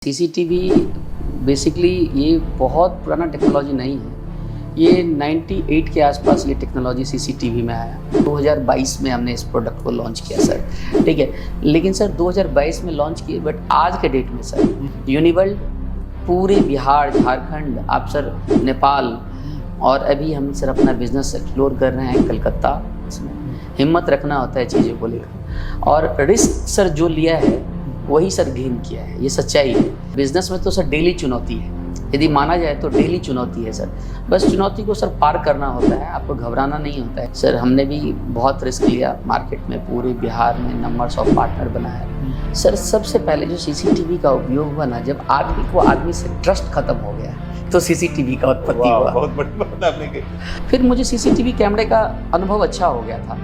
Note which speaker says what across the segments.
Speaker 1: CCTV basically ये बहुत पुराना टेक्नोलॉजी नहीं है। ये 98 के आसपास ये टेक्नोलॉजी सीसीटीवी में आया। 2022 में हमने इस प्रोडक्ट को लॉन्च किया सर, ठीक है। लेकिन सर 2022 में लॉन्च किए, बट आज के डेट में सर यूनिवर्ल्ड पूरे बिहार, झारखंड, आप सर नेपाल, और अभी हम सर अपना बिजनेस एक्सप्लोर कर रहे हैं कलकत्ता। हिम्मत रखना होता है चीज़ों को लेकर, और रिस्क सर जो लिया है वही सर गेन किया है, ये सच्चाई है। बिजनेस में तो सर डेली चुनौती है, यदि माना जाए तो डेली चुनौती है सर। बस चुनौती को सर पार करना होता है, आपको घबराना नहीं होता है। सर हमने भी बहुत रिस्क लिया मार्केट में, पूरे बिहार में नंबर्स ऑफ पार्टनर बनाया। सर सबसे पहले जो सीसीटीवी का उपयोग हुआ ना, जब आदमी से ट्रस्ट खत्म हो गया तो सीसीटीवी का उत्पत्ति हुआ।
Speaker 2: बहुत बड़ी बात आपने कही।
Speaker 1: फिर मुझे सीसीटीवी कैमरे का अनुभव अच्छा हो गया था,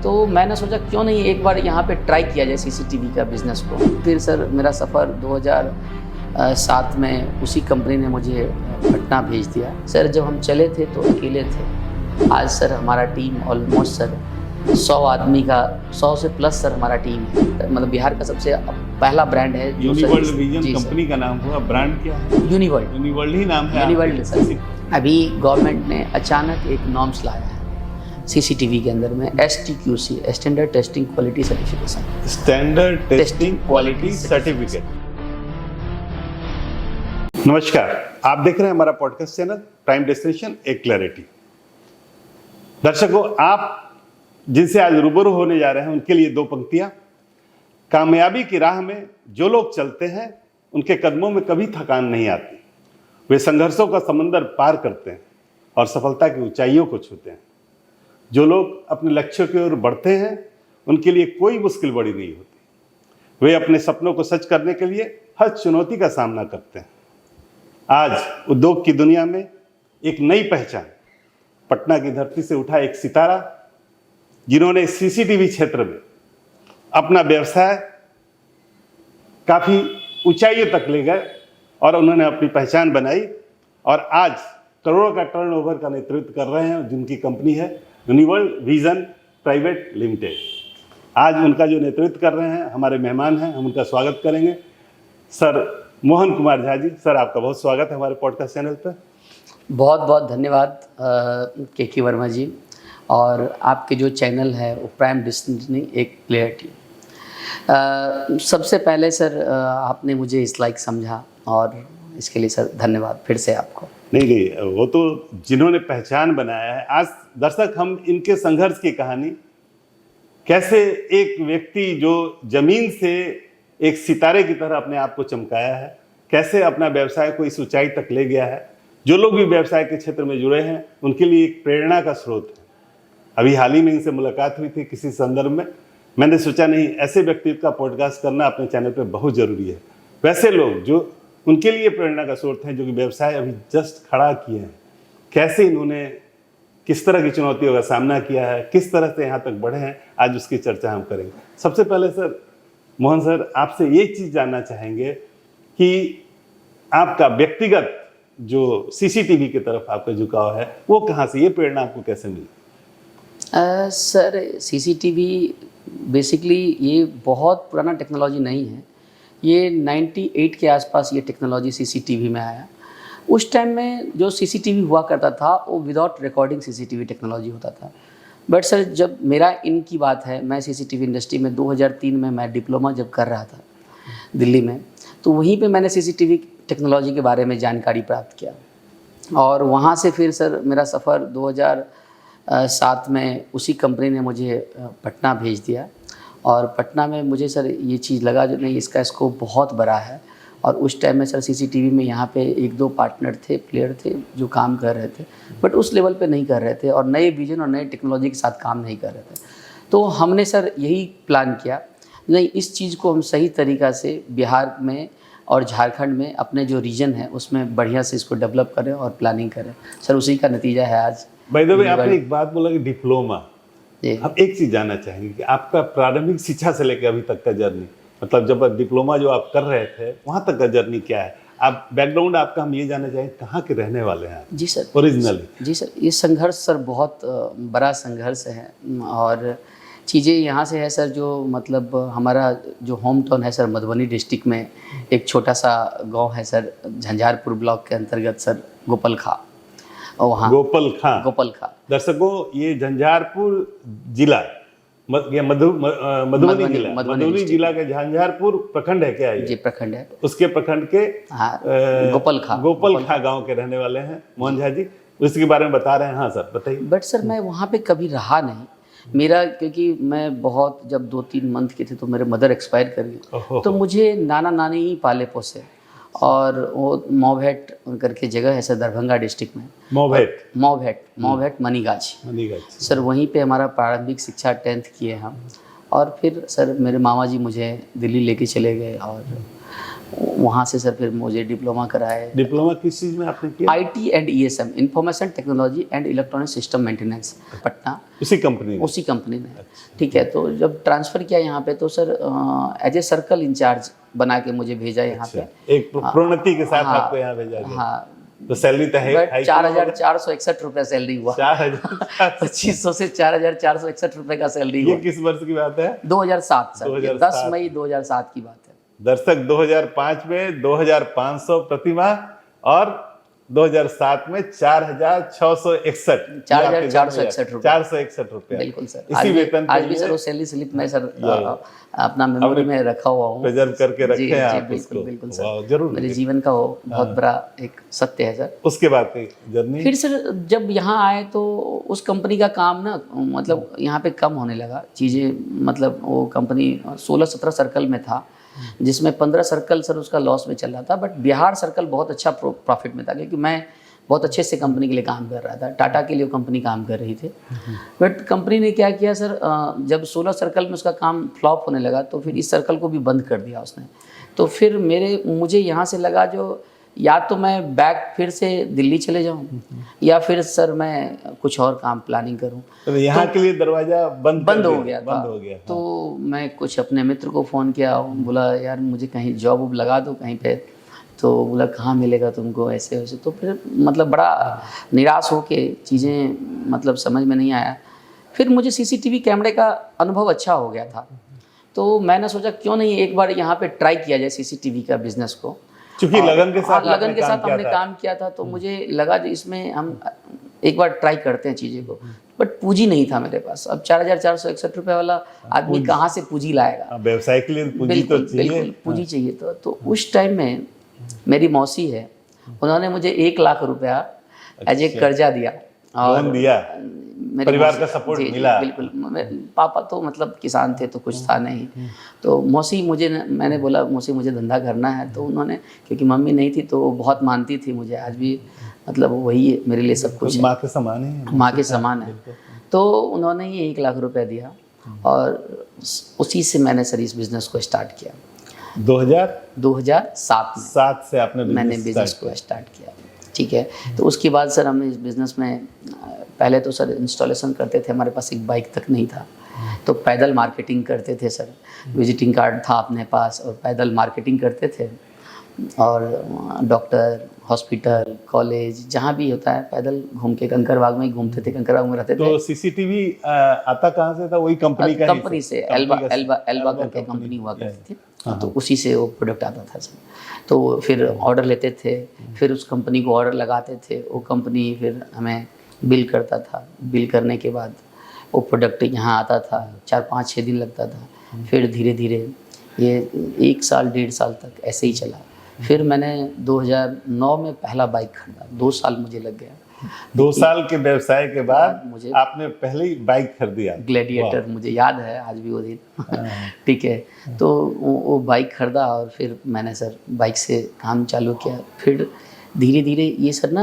Speaker 1: तो मैंने सोचा क्यों नहीं एक बार यहाँ पे ट्राई किया जाए सीसीटीवी का बिज़नेस को। फिर सर मेरा सफ़र 2007 में उसी कंपनी ने मुझे पटना भेज दिया। सर जब हम चले थे तो अकेले थे। आज सर हमारा टीम ऑलमोस्ट सर 100 आदमी का, 100 से प्लस सर हमारा टीम है। मतलब बिहार का सबसे पहला ब्रांड है
Speaker 2: यूनिवर्ल्ड विजन कंपनी का नाम हुआ। ब्रांड क्या है? यूनिवर्ल्ड ही नाम है।
Speaker 1: यूनिवर्ल्ड सर। अभी गवर्नमेंट ने अचानक एक नॉर्म्स लाया है सीसीटीवी के अंदर में, STQC, standard testing quality certification.
Speaker 2: Standard testing quality certificate. नमस्कार, आप देख रहे हैं हमारा पॉडकास्ट चैनल प्राइम डेस्टिनेशन ए क्लैरिटी। दर्शकों, आप जिनसे आज रूबरू होने जा रहे हैं उनके लिए दो पंक्तियां। कामयाबी की राह में जो लोग चलते हैं उनके कदमों में कभी थकान नहीं आती। वे संघर्षों का समंदर पार करते हैं और सफलता की ऊंचाइयों को छूते हैं। जो लोग अपने लक्ष्यों की ओर बढ़ते हैं उनके लिए कोई मुश्किल बड़ी नहीं होती। वे अपने सपनों को सच करने के लिए हर चुनौती का सामना करते हैं। आज उद्योग की दुनिया में एक नई पहचान, पटना की धरती से उठा एक सितारा, जिन्होंने सीसीटीवी क्षेत्र में अपना व्यवसाय काफ़ी ऊंचाइयों तक ले गए और उन्होंने अपनी पहचान बनाई, और आज करोड़ों का टर्नओवर का नेतृत्व कर रहे हैं, जिनकी कंपनी है यूनिवर्ल्ड विजन प्राइवेट लिमिटेड। आज उनका जो नेतृत्व कर रहे हैं हमारे मेहमान हैं, हम उनका स्वागत करेंगे। सर मोहन कुमार झा जी, सर आपका बहुत स्वागत है हमारे पॉडकास्ट चैनल पर।
Speaker 1: बहुत बहुत धन्यवाद के वर्मा जी, और आपके जो चैनल है वो प्राइम डेस्टिनेशन ए क्लैरिटी। सबसे पहले सर आपने मुझे इस लायक समझा, और इसके लिए सर धन्यवाद फिर से आपको।
Speaker 2: नहीं, वो तो जिन्होंने पहचान बनाया है। आज दर्शक हम इनके संघर्ष की कहानी, कैसे एक व्यक्ति जो जमीन से एक सितारे की तरह अपने आप को चमकाया है, कैसे अपना व्यवसाय को इस ऊंचाई तक ले गया है। जो लोग भी व्यवसाय के क्षेत्र में जुड़े हैं उनके लिए एक प्रेरणा का स्रोत है। अभी हाल ही में इनसे मुलाकात हुई थी किसी संदर्भ में। मैंने सोचा नहीं, ऐसे व्यक्तित्व का पॉडकास्ट करना अपने चैनल पर बहुत ज़रूरी है। वैसे लोग जो उनके लिए प्रेरणा का स्रोत हैं, जो कि व्यवसाय अभी जस्ट खड़ा किए हैं, कैसे इन्होंने किस तरह की चुनौतियों का सामना किया है, किस तरह से यहाँ तक बढ़े हैं, आज उसकी चर्चा हम करेंगे। सबसे पहले सर मोहन सर, आपसे ये चीज़ जानना चाहेंगे कि आपका व्यक्तिगत जो सीसीटीवी की तरफ आपका झुकाव है वो कहाँ से, ये प्रेरणा आपको कैसे मिली?
Speaker 1: सर सीसीटीवी बेसिकली ये बहुत पुराना टेक्नोलॉजी नहीं है। ये 98 के आसपास ये टेक्नोलॉजी सीसीटीवी में आया। उस टाइम में जो सीसीटीवी हुआ करता था वो विदाउट रिकॉर्डिंग सीसीटीवी टेक्नोलॉजी होता था। बट सर जब मेरा इनकी बात है, मैं सीसीटीवी इंडस्ट्री में 2003 में मैं डिप्लोमा जब कर रहा था दिल्ली में, तो वहीं पे मैंने सीसीटीवी टेक्नोलॉजी के बारे में जानकारी प्राप्त किया, और वहाँ से फिर सर मेरा सफ़र 2007 में उसी कंपनी ने मुझे पटना भेज दिया। और पटना में मुझे सर ये चीज़ लगा जो नहीं, इसका स्कोप बहुत बड़ा है। और उस टाइम में सर सीसीटीवी में यहाँ पे एक दो पार्टनर थे, प्लेयर थे जो काम कर रहे थे, बट उस लेवल पे नहीं कर रहे थे, और नए विजन और नए टेक्नोलॉजी के साथ काम नहीं कर रहे थे। तो हमने सर यही प्लान किया, नहीं इस चीज़ को हम सही तरीक़ा से बिहार में और झारखंड में अपने जो रीजन है उसमें बढ़िया से इसको डेवलप करें और प्लानिंग करें। सर उसी का नतीजा है आज।
Speaker 2: बाय द वे, आपने एक बात बोला कि डिप्लोमा, हम एक चीज़ जानना चाहेंगे कि आपका प्रारंभिक शिक्षा से लेकर अभी तक का जर्नी, मतलब जब डिप्लोमा जो आप कर रहे थे वहाँ तक का जर्नी क्या है? आप बैकग्राउंड आपका हम ये जानना चाहेंगे, कहाँ के रहने वाले हैं आप?
Speaker 1: जी सर,
Speaker 2: ओरिजिनली।
Speaker 1: जी सर, ये संघर्ष सर बहुत बड़ा संघर्ष है, और चीज़ें यहाँ से है सर, जो मतलब हमारा जो होम टाउन है सर, मधुबनी डिस्ट्रिक्ट में एक छोटा सा गांव है सर, झंझारपुर ब्लॉक के अंतर्गत सर, गोपाल खां। और वहाँ
Speaker 2: गोपाल खां।
Speaker 1: गोपाल खां
Speaker 2: दर्शकों, ये झंझारपुर जिला मधुबनी जिला, मधुबनी जिला के झंझारपुर प्रखंड है क्या ये?
Speaker 1: जी प्रखंड है।
Speaker 2: उसके प्रखंड के
Speaker 1: हाँ, गोपाल
Speaker 2: खां गांव के रहने वाले हैं मोहन झा जी, उसके बारे में बता रहे हैं। हाँ सर बताइए।
Speaker 1: बट सर मैं वहाँ पे कभी रहा नहीं मेरा, क्योंकि मैं बहुत जब 2-3 मंथ के थे तो मेरे मदर एक्सपायर कर गई, तो मुझे नाना नानी ही पाले पोसे। और वो मौभेट करके जगह है सर, दरभंगा डिस्ट्रिक्ट में। मौभेट मनीगाछी सर, वहीं पे हमारा प्रारंभिक शिक्षा 10th किए हम। और फिर सर मेरे मामा जी मुझे दिल्ली लेके चले गए, और वहाँ से सर फिर मुझे डिप्लोमा कराए।
Speaker 2: डिप्लोमा किस चीज़ में आपने किया?
Speaker 1: IT and ESM, information technology and electronic system maintenance, Patna.
Speaker 2: उसी कंपनी में।
Speaker 1: ठीक है। तो जब ट्रांसफ़र किया यहाँ पे तो sir as a circle in charge बना के मुझे भेजा यहाँ पे।
Speaker 2: एक प्रोन्नति के साथ आपको यहाँ भेजा गया।
Speaker 1: हाँ,
Speaker 2: तो सैलरी तो है
Speaker 1: 4,461 रुपये सैलरी हुआ। 2500 से 4,461 रुपये का सैलरी हुआ।
Speaker 2: ये किस वर्ष की बात है?
Speaker 1: 2007 सर, 10 मई 2007 की बात है।
Speaker 2: दर्शक, 2005 में 2,500 प्रतिमाह और 2007 में 4,661 रुपये।
Speaker 1: बिल्कुल सर।
Speaker 2: इसी वेतन
Speaker 1: आज भी सर वो सैलरी स्लिप में सर अपना मेमोरी में रखा हुआ हूँ,
Speaker 2: प्रिजर्व करके रखे हैं आप।
Speaker 1: बिल्कुल सर,
Speaker 2: जरूर
Speaker 1: मेरे जीवन का वो बहुत बड़ा एक सत्य है सर।
Speaker 2: उसके बाद की जर्नी?
Speaker 1: फिर सर जब यहाँ आए तो उस कंपनी का काम ना मतलब यहाँ पे कम होने लगा चीज़ें, मतलब वो कंपनी 16-17 सर्कल में था, जिसमें 15 सर्कल सर उसका लॉस में चल रहा था, बट बिहार सर्कल बहुत अच्छा प्रॉफिट में था, क्योंकि मैं बहुत अच्छे से कंपनी के लिए काम कर रहा था। टाटा के लिए कंपनी काम कर रही थी। बट कंपनी ने क्या किया सर, जब 16 सर्कल में उसका काम फ्लॉप होने लगा तो फिर इस सर्कल को भी बंद कर दिया उसने। तो फिर मुझे यहाँ से लगा जो या तो मैं बैक फिर से दिल्ली चले जाऊँ या फिर सर मैं कुछ और काम प्लानिंग करूँ।
Speaker 2: तो यहाँ के लिए दरवाजा बंद हो गया।
Speaker 1: तो मैं कुछ अपने मित्र को फ़ोन किया, बोला यार मुझे कहीं जॉब लगा दो कहीं पे। तो बोला कहाँ मिलेगा तुमको, ऐसे वैसे। तो फिर मतलब बड़ा निराश हो के चीज़ें मतलब समझ में नहीं आया। फिर मुझे CCTV कैमरे का अनुभव अच्छा हो गया था, तो मैंने सोचा क्यों नहीं एक बार यहाँ पे ट्राई किया जाए CCTV का बिजनेस को।
Speaker 2: क्योंकि लगन के साथ
Speaker 1: हमने काम किया था, तो मुझे लगा जो इसमें हम एक बार ट्राई करते हैं चीज़ें को। बट पूंजी नहीं था मेरे पास। अब 4,461 रुपये वाला आदमी कहाँ से पूंजी लाएगा?
Speaker 2: व्यवसाय के लिए पूंजी तो चाहिए।
Speaker 1: बिल्कुल पूंजी चाहिए। तो उस टाइम में मेरी मौसी है, उन्होंने मुझे 1 लाख रुपया एज ए कर्जा दिया और
Speaker 2: लोन दिया। परिवार का सपोर्ट मिला।
Speaker 1: बिल्कुल। पापा तो मतलब किसान थे तो कुछ था नहीं। तो मौसी मैंने बोला मौसी मुझे धंधा करना है, तो उन्होंने, क्योंकि मम्मी नहीं थी तो वो बहुत मानती थी मुझे, आज भी मतलब वही है मेरे लिए सब कुछ।
Speaker 2: माँ के समान है।
Speaker 1: माँ के समान है। तो उन्होंने ही 1 लाख रुपया दिया और उसी से मैंने सर इस बिज़नेस को स्टार्ट किया। 2007
Speaker 2: से आपने
Speaker 1: बिजनेस को स्टार्ट किया। ठीक है। तो उसके बाद सर हमने इस बिज़नेस में पहले तो सर इंस्टॉलेशन करते थे, हमारे पास एक बाइक तक नहीं था, तो पैदल मार्केटिंग करते थे सर। विजिटिंग कार्ड था अपने पास और पैदल मार्केटिंग करते थे, और डॉक्टर, हॉस्पिटल, कॉलेज जहाँ भी होता है पैदल घूम के कंकरबाग में ही घूमते थे, कंकरबाग में रहते थे।
Speaker 2: तो CCTV आता कहाँ से था? वही कंपनी
Speaker 1: से एल्बा करके कंपनी हुआ करती थी। तो उसी से वो प्रोडक्ट आता था सर। तो फिर ऑर्डर लेते थे, फिर उस कंपनी को ऑर्डर लगाते थे, वो कंपनी फिर हमें बिल करता था। बिल करने के बाद वो प्रोडक्ट यहाँ आता था, 4-5-6 दिन लगता था। फिर धीरे धीरे ये 1 साल 1.5 साल तक ऐसे ही चला। फिर मैंने 2009 में पहला बाइक खरीदा, 2 साल मुझे लग गया।
Speaker 2: 2 साल के व्यवसाय के बाद मुझे आपने पहले ही बाइक खरीदा,
Speaker 1: ग्लैडिएटर। मुझे याद है आज भी वो दिन। ठीक है। तो वो बाइक खरीदा और फिर मैंने सर बाइक से काम चालू किया। फिर धीरे धीरे ये सर ना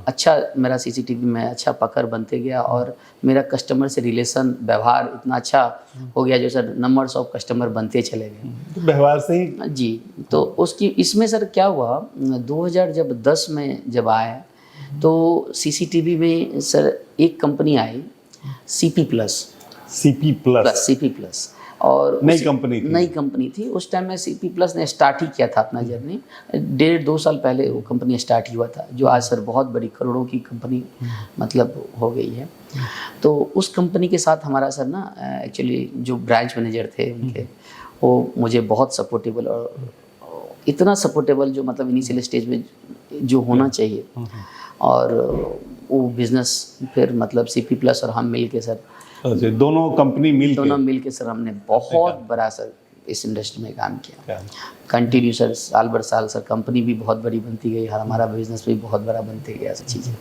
Speaker 1: अच्छा मेरा CCTV में अच्छा पकड़ बनते गया, और मेरा कस्टमर से रिलेशन व्यवहार इतना अच्छा हो गया जो सर नंबर्स ऑफ कस्टमर बनते चले गए
Speaker 2: व्यवहार से ही
Speaker 1: जी। तो उसकी इसमें सर क्या हुआ, 2010 में जब आए तो CCTV में सर एक कंपनी आई CP+। और
Speaker 2: नई कंपनी थी।
Speaker 1: नई कंपनी थी उस टाइम में सीपी प्लस ने स्टार्ट ही किया था अपना जर्नी। 1.5-2 साल पहले वो कंपनी स्टार्ट ही हुआ था, जो आज सर बहुत बड़ी करोड़ों की कंपनी मतलब हो गई है। तो उस कंपनी के साथ हमारा सर ना एक्चुअली जो ब्रांच मैनेजर थे उनके, वो मुझे बहुत सपोर्टेबल और इतना सपोर्टेबल जो मतलब इनिशियल स्टेज में जो होना चाहिए। और वो बिज़नेस फिर मतलब सीपी प्लस और हम मिल के सर,
Speaker 2: अच्छा, दोनों कंपनी मिल के
Speaker 1: सर हमने बहुत बड़ा सर इस इंडस्ट्री में काम किया कंटिन्यू सर, साल भर साल सर कंपनी भी बहुत बड़ी बनती गई, हमारा बिजनेस भी बहुत बड़ा बनते गया सब चीज़ें।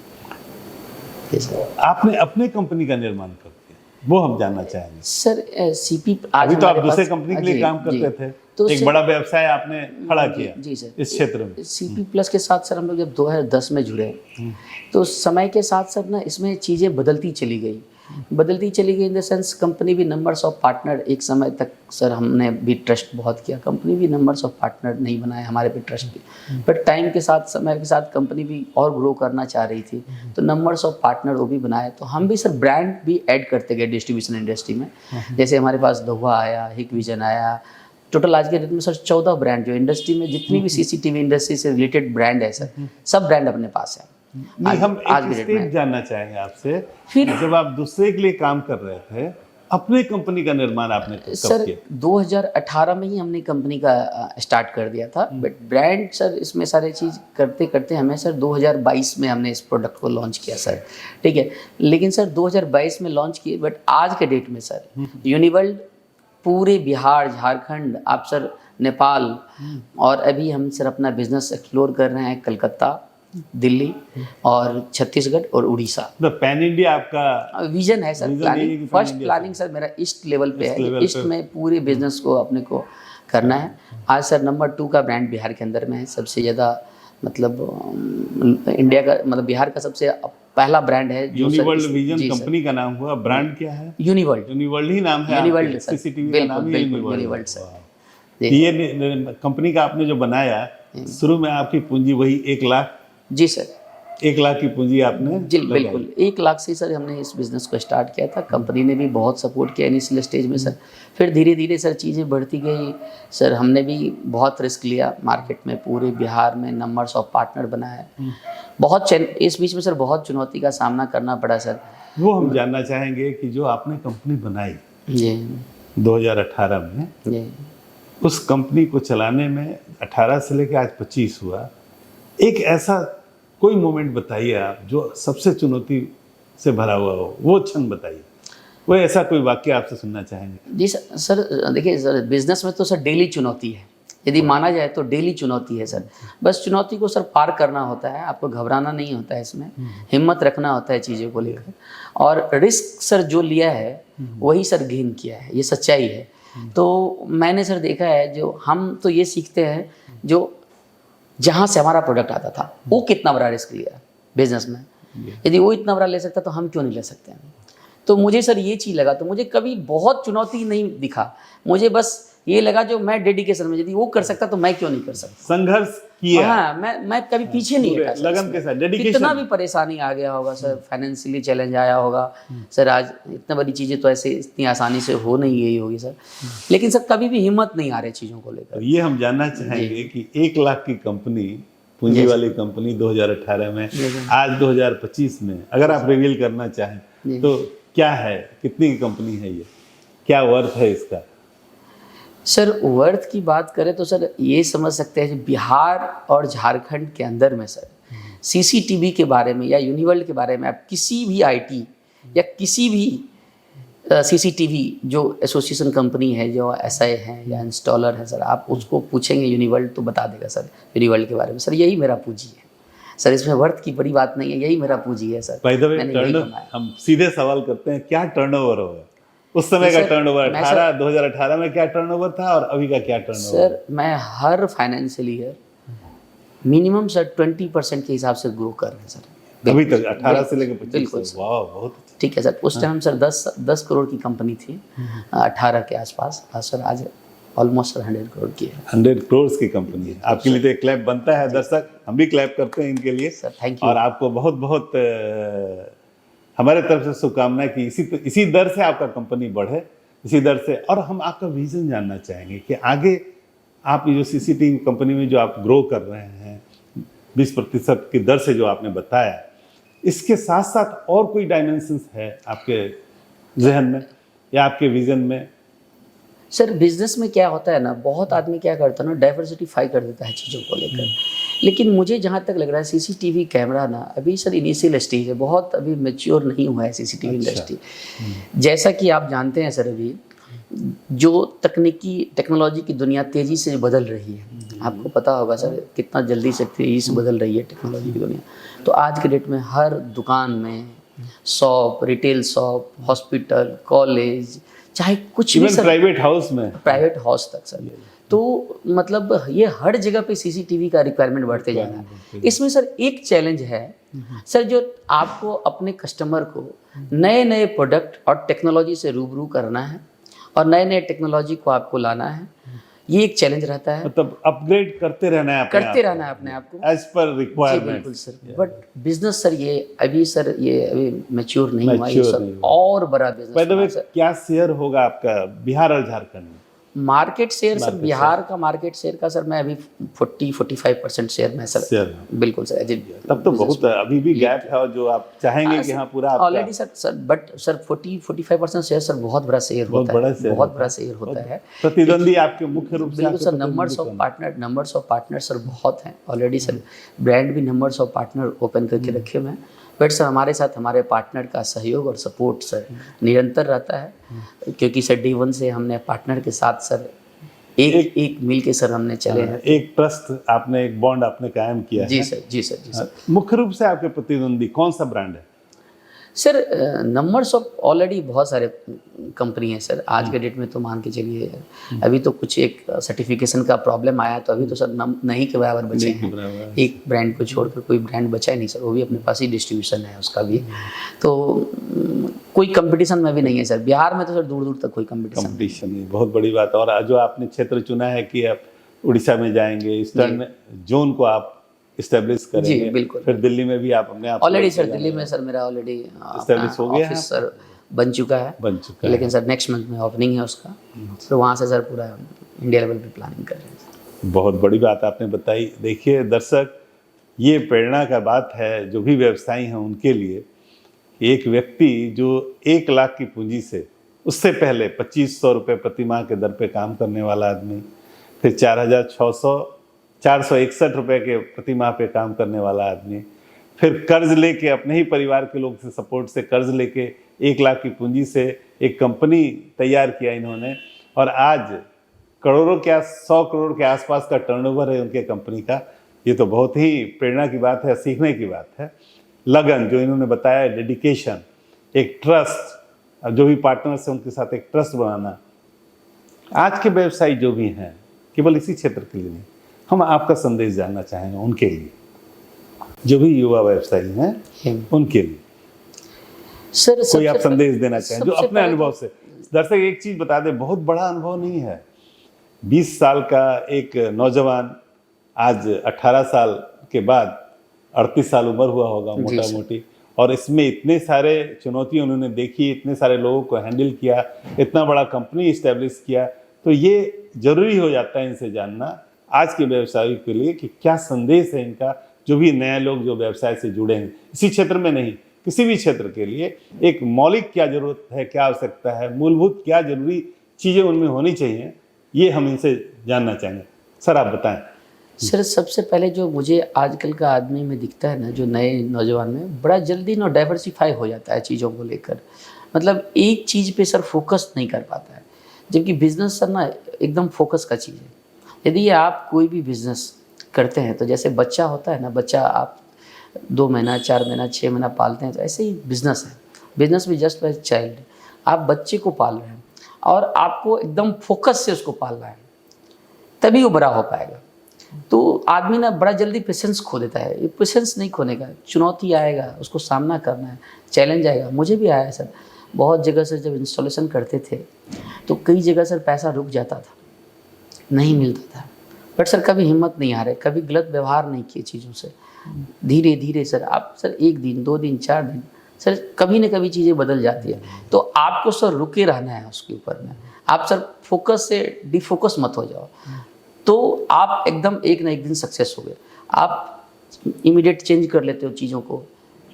Speaker 2: आपने अपने कंपनी का निर्माण कर दिया, वो हम जानना चाहेंगे
Speaker 1: सर। सीपी
Speaker 2: अभी तो आप दूसरे कंपनी के लिए काम करते थे,
Speaker 1: तो
Speaker 2: एक बड़ा व्यवसाय आपने खड़ा किया
Speaker 1: जी सर
Speaker 2: इस क्षेत्र में।
Speaker 1: सीपी प्लस के साथ सर हम लोग जब 2010 में जुड़े तो समय के साथ सर ना इसमें चीज़ें बदलती चली गई इन द सेंस कंपनी भी नंबर्स ऑफ पार्टनर, एक समय तक सर हमने भी ट्रस्ट बहुत किया, कंपनी भी नंबर्स ऑफ पार्टनर नहीं बनाए, हमारे पे ट्रस्ट भी, बट टाइम के साथ समय के साथ कंपनी भी और ग्रो करना चाह रही थी तो नंबर्स ऑफ पार्टनर वो भी बनाए, तो हम भी सर ब्रांड भी ऐड करते गए डिस्ट्रीब्यूशन इंडस्ट्री में। जैसे हमारे पास दोहा आया, हिक विजन आया, टोटल आज के डेट में सर 14 ब्रांड जो इंडस्ट्री में जितनी भी सीसीटीवी इंडस्ट्री से रिलेटेड ब्रांड है सर, सब ब्रांड अपने पास है।
Speaker 2: नहीं, हम एक स्टेप जानना चाहेंगे आपसे,
Speaker 1: फिर
Speaker 2: जब आप दूसरे के लिए काम कर रहे थे, अपने कंपनी का निर्माण आपने कब
Speaker 1: सर
Speaker 2: किया?
Speaker 1: 2018 में ही हमने कंपनी का स्टार्ट कर दिया था, बट ब्रांड सर इसमें सारे चीज़ करते करते हमें सर 2022 में हमने इस प्रोडक्ट को लॉन्च किया सर, ठीक है। लेकिन सर 2022 में लॉन्च किए, बट आज के डेट में सर यूनिवर्ल्ड पूरे बिहार, झारखंड, आप सर नेपाल, और अभी हम सर अपना बिजनेस एक्सप्लोर कर रहे हैं कलकत्ता, दिल्ली और छत्तीसगढ़ और उड़ीसा।
Speaker 2: तो पैन इंडिया आपका
Speaker 1: विजन है sir, planning first planning sir मेरा ईस्ट लेवल पे है, ईस्ट में पूरे बिजनेस को अपने को करना है। आज सर नंबर 2 का ब्रांड बिहार के अंदर में है, सबसे ज़्यादा मतलब इंडिया का मतलब बिहार का सबसे पहला ब्रांड है जो
Speaker 2: यूनिवर्ल्ड विजन कंपनी का नाम हुआ, ब्रांड क्या है?
Speaker 1: यूनिवर्ल्ड
Speaker 2: ही नाम है,
Speaker 1: यूनिवर्ल्ड सर,
Speaker 2: सीसीटीवी का नाम है
Speaker 1: यूनिवर्ल्ड सर।
Speaker 2: ये कंपनी का आपने जो बनाया, शुरू में आपकी पूंजी वही 1 लाख?
Speaker 1: जी सर,
Speaker 2: 1 लाख की पूंजी आपने?
Speaker 1: जी बिल्कुल, 1 लाख से सर हमने इस बिज़नेस को स्टार्ट किया था। कंपनी ने भी बहुत सपोर्ट किया इनिशियल स्टेज में सर, फिर धीरे धीरे सर चीज़ें बढ़ती गई सर, हमने भी बहुत रिस्क लिया मार्केट में, पूरे बिहार में नंबर्स ऑफ पार्टनर बनाए, बहुत इस बीच में सर बहुत चुनौती का सामना करना पड़ा सर।
Speaker 2: वो हम जानना चाहेंगे कि जो आपने कंपनी बनाई
Speaker 1: जी
Speaker 2: 2018 में,
Speaker 1: जी
Speaker 2: उस कंपनी को चलाने में 18 से लेकर आज 25 हुआ, एक ऐसा कोई मोमेंट बताइए आप जो सबसे चुनौती से भरा हुआ हो, वो क्षण बताइए, वो ऐसा कोई वाक्य आपसे सुनना चाहेंगे।
Speaker 1: जी सर देखिए सर, बिजनेस में तो सर डेली चुनौती है, यदि माना जाए तो डेली चुनौती है सर, बस चुनौती को सर पार करना होता है, आपको घबराना नहीं होता है, इसमें हिम्मत रखना होता है चीज़ों को लेकर, और रिस्क सर जो लिया है वही सर गेन किया है, ये सच्चाई है। तो मैंने सर देखा है, जो हम तो ये सीखते हैं जो जहाँ से हमारा प्रोडक्ट आता था वो कितना बड़ा रिस्क लिया बिजनेस में, यदि वो इतना बड़ा ले सकता तो हम क्यों नहीं ले सकते हैं। तो मुझे सर ये चीज़ लगा, तो मुझे कभी बहुत चुनौती नहीं दिखा, मुझे बस ये लगा जो मैं डेडिकेशन में, यदि वो कर सकता तो मैं क्यों नहीं कर सकता।
Speaker 2: संघर्ष किया,
Speaker 1: हाँ, मैं कभी पीछे नहीं हटा,
Speaker 2: लगन के साथ डेडिकेशन।
Speaker 1: कितना भी परेशानी आ गया होगा सर, फाइनेंशियली चैलेंज आया होगा सर, आज इतना बड़ी चीज़ें तो ऐसे इतनी आसानी से हो नहीं गई होगी सर, लेकिन सर कभी भी हिम्मत नहीं आ रही चीज़ों को लेकर।
Speaker 2: ये हम जानना चाहेंगे कि 1 लाख की कंपनी, पूंजी वाली कंपनी 2018 में, आज 2025 में अगर आप रिवील करना चाहें तो क्या है, कितनी की कंपनी है, ये क्या वर्थ है इसका?
Speaker 1: सर वर्थ की बात करें तो सर ये समझ सकते हैं कि बिहार और झारखंड के अंदर में सर सीसीटीवी के बारे में या यूनिवर्ल्ड के बारे में आप किसी भी आईटी या किसी भी सीसीटीवी जो एसोसिएशन कंपनी है, जो एसआई है या इंस्टॉलर है सर, आप उसको पूछेंगे यूनिवर्ल्ड तो बता देगा सर यूनिवर्ल्ड के बारे में। सर यही मेरा पूंजी है सर, इसमें वर्थ की बड़ी बात नहीं है, यही मेरा पूंजी है सर।
Speaker 2: बाय द वे, हम सीधे सवाल करते हैं, क्या टर्नओवर होगा उस समय का? टर्नओवर 2018 में क्या टर्नओवर था और अभी का क्या टर्नओवर?
Speaker 1: सर मैं हर फाइनेंशियल ईयर मिनिमम सर 20% के हिसाब से ग्रो कर रहे हैं सर,
Speaker 2: अभी तक 18 से लेकर 25। वाह, बहुत
Speaker 1: ठीक है सर। उस टाइम सर 10 करोड़ की कंपनी थी 18 के आसपास, सर आज ऑलमोस्ट 100 करोड़ की है।
Speaker 2: 100 करोड़ की कंपनी है। आपके लिए तो एक क्लैप बनता है दर्शक, हम भी क्लैप करते हैं इनके लिए
Speaker 1: सर, थैंक यू।
Speaker 2: और आपको बहुत बहुत हमारे तरफ से शुभकामनाएं कि इसी दर से आपका कंपनी बढ़े, इसी दर से। और हम आपका विजन जानना चाहेंगे कि आगे आप ये जो सीसीटीवी कंपनी में जो आप ग्रो कर रहे हैं 20% की दर से जो आपने बताया, इसके साथ साथ और कोई डायमेंशंस है आपके जहन में या आपके विजन में?
Speaker 1: सर बिजनेस में क्या होता है ना, बहुत आदमी क्या करता है ना, डाइवर्सिटीफाई कर देता है चीज़ों को लेकर। लेकिन मुझे जहाँ तक लग रहा है सीसीटीवी कैमरा ना अभी सर इनिशियल स्टेज है, बहुत अभी मैच्योर नहीं हुआ है सीसीटीवी इंडस्ट्री। जैसा कि आप जानते हैं सर, अभी जो टेक्नोलॉजी की दुनिया तेज़ी से बदल रही है, आपको पता होगा सर कितना जल्दी से तेज़ी से बदल रही है टेक्नोलॉजी की दुनिया। तो आज के डेट में हर दुकान में shop, retail shop, hospital, college, चाहे कुछ भी सर, प्राइवेट हाउस तक सर, तो मतलब ये हर जगह पे सीसीटीवी का रिक्वायरमेंट बढ़ते जा रहा है। इसमें सर एक चैलेंज है सर, जो आपको अपने कस्टमर को नए नए प्रोडक्ट और टेक्नोलॉजी से रूबरू करना है और नए नए टेक्नोलॉजी को आपको लाना है, ये एक चैलेंज रहता है।
Speaker 2: मतलब अपग्रेड करते रहना है
Speaker 1: अपने आप को
Speaker 2: एज पर रिक्वायरमेंट।
Speaker 1: बिल्कुल सर, बट बिजनेस सर ये अभी मैच्योर नहीं हुआ, ये सब और बड़ा बिजनेस।
Speaker 2: क्या शेयर होगा आपका बिहार और झारखंड में?
Speaker 1: मार्केट शेयर सर, बिहार का मार्केट शेयर का सर मैं अभी 40-45% शेयर में सर, बिल्कुल सर।
Speaker 2: तब तो बहुत अभी भी गैप है जो आप चाहेंगे कि हाँ पूरा
Speaker 1: already sir but sir 40-45% share sir बहुत बड़ा शेयर होता है, बहुत बड़ा शेयर होता है।
Speaker 2: प्रतिद्वंदी आपके मुख्य रूप से
Speaker 1: बिल्कुल sir, numbers of partner sir बहुत हैं ऑलरेडी सर, ब्रांड भी नंबर्स ऑफ पार्टनर ओपन करके रखे हुए हैं। बट सर हमारे साथ हमारे पार्टनर का सहयोग और सपोर्ट सर निरंतर रहता है, क्योंकि सर डे वन से हमने पार्टनर के साथ सर एक मिल के सर हमने चले हैं।
Speaker 2: एक ट्रस्ट आपने, एक बॉन्ड आपने कायम किया
Speaker 1: जी
Speaker 2: है।
Speaker 1: सर, जी सर, जी सर।
Speaker 2: मुख्य रूप से आपके प्रतिद्वंदी कौन सा ब्रांड है?
Speaker 1: सर नंबर्स ऑफ ऑलरेडी बहुत सारे कंपनी है सर, आज के डेट में तो मान के चलिए अभी तो कुछ एक सर्टिफिकेशन का प्रॉब्लम आया, तो अभी तो सर नहीं के बराबर बचे हैं, एक ब्रांड को छोड़कर कोई ब्रांड बचा ही नहीं सर, वो भी अपने पास ही डिस्ट्रीब्यूशन है उसका भी। तो कोई कंपटीशन में भी नहीं है सर, बिहार में तो सर दूर दूर तक कोई कंपटीशन
Speaker 2: नहीं। बहुत बड़ी बात है। और जो आपने क्षेत्र चुना है कि आप उड़ीसा में जाएंगे, ईस्टर्न जोन को आप इस्टेब्लिश करेंगे।
Speaker 1: जी बिल्कुल।
Speaker 2: फिर दिल्ली में भी आप अपने आप
Speaker 1: ऑलरेडी सर, दिल्ली में सर मेरा ऑलरेडी
Speaker 2: इस्टेब्लिश हो गया है
Speaker 1: सर, बन चुका है, लेकिन सर नेक्स्ट मंथ में ओपनिंग है उसका, तो वहाँ से सर पूरा इंडिया लेवल पे प्लानिंग कर रहे हैं।
Speaker 2: बहुत बड़ी बात आपने बताई। देखिए दर्शक, ये प्रेरणा का बात है जो भी व्यवसायी हैं उनके लिए। एक व्यक्ति जो 1 लाख की पूंजी से, उससे पहले 2500 रुपये प्रति माह के दर पे काम करने वाला आदमी, फिर 461 रुपये के प्रति माह पे काम करने वाला आदमी, फिर कर्ज लेके अपने ही परिवार के लोग से सपोर्ट से कर्ज लेके 1 लाख की पूंजी से एक कंपनी तैयार किया इन्होंने, और आज करोड़ों क्या 100 करोड़ के आसपास का टर्नओवर है उनके कंपनी का। ये तो बहुत ही प्रेरणा की बात है, सीखने की बात है। लगन जो इन्होंने बताया, डेडिकेशन, एक ट्रस्ट, जो भी पार्टनर्स हैं उनके साथ एक ट्रस्ट बनाना। आज के व्यवसायी जो भी हैं, केवल इसी क्षेत्र के लिए नहीं, हम आपका संदेश जानना चाहेंगे उनके लिए, जो भी युवा व्यवसायी हैं उनके लिए
Speaker 1: सर
Speaker 2: कोई आप संदेश देना चाहें जो अपने अनुभव से। दर्शक एक चीज बता दें, बहुत बड़ा अनुभव नहीं है। 20 साल का एक नौजवान आज 18 साल के बाद 38 साल उम्र हुआ होगा मोटा मोटी, और इसमें इतने सारे चुनौतियां उन्होंने देखी, इतने सारे लोगों को हैंडल किया, इतना बड़ा कंपनी इस्टेब्लिश किया। तो ये जरूरी हो जाता है इनसे जानना आज के व्यवसायी के लिए कि क्या संदेश है इनका, जो भी नए लोग जो व्यवसाय से जुड़े हैं, इसी क्षेत्र में नहीं किसी भी क्षेत्र के लिए एक मौलिक क्या जरूरत है, क्या आवश्यकता है, मूलभूत क्या जरूरी चीज़ें उनमें होनी चाहिए, ये हम इनसे जानना चाहेंगे। सर आप बताएं।
Speaker 1: सर सबसे पहले जो मुझे आजकल का आदमी में दिखता है ना, जो नए नौजवान में बड़ा जल्दी ना डाइवर्सिफाई हो जाता है चीज़ों को लेकर, मतलब एक चीज़ पे सर फोकस नहीं कर पाता है, जबकि बिजनेस सर ना एकदम फोकस का चीज़ है। यदि आप कोई भी बिजनेस करते हैं तो जैसे बच्चा होता है ना, बच्चा आप 2 महीना 4 महीना 6 महीना पालते हैं, तो ऐसे ही बिजनेस है। बिजनेस भी जस्ट लाइक चाइल्ड, आप बच्चे को पाल रहे हैं और आपको एकदम फोकस से उसको पालना है, तभी वो बड़ा हो पाएगा। तो आदमी ना बड़ा जल्दी पेशेंस खो देता है, ये पेशेंस नहीं खोने का, चुनौती आएगा उसको सामना करना है, चैलेंज आएगा। मुझे भी आया सर, बहुत जगह से जब इंस्टॉलेशन करते थे तो कई जगह सर पैसा रुक जाता था, नहीं मिलता था, बट सर कभी हिम्मत नहीं आ रहे, कभी गलत व्यवहार नहीं किए चीज़ों से। धीरे धीरे सर आप सर 1 दिन 2 दिन 4 दिन सर कभी ना कभी चीज़ें बदल जाती है, तो आपको सर रुके रहना है उसके ऊपर में। आप सर फोकस से डिफोकस मत हो जाओ, तो आप एकदम एक ना एक दिन सक्सेस हो गए। आप इमीडिएट चेंज कर लेते हो चीज़ों को,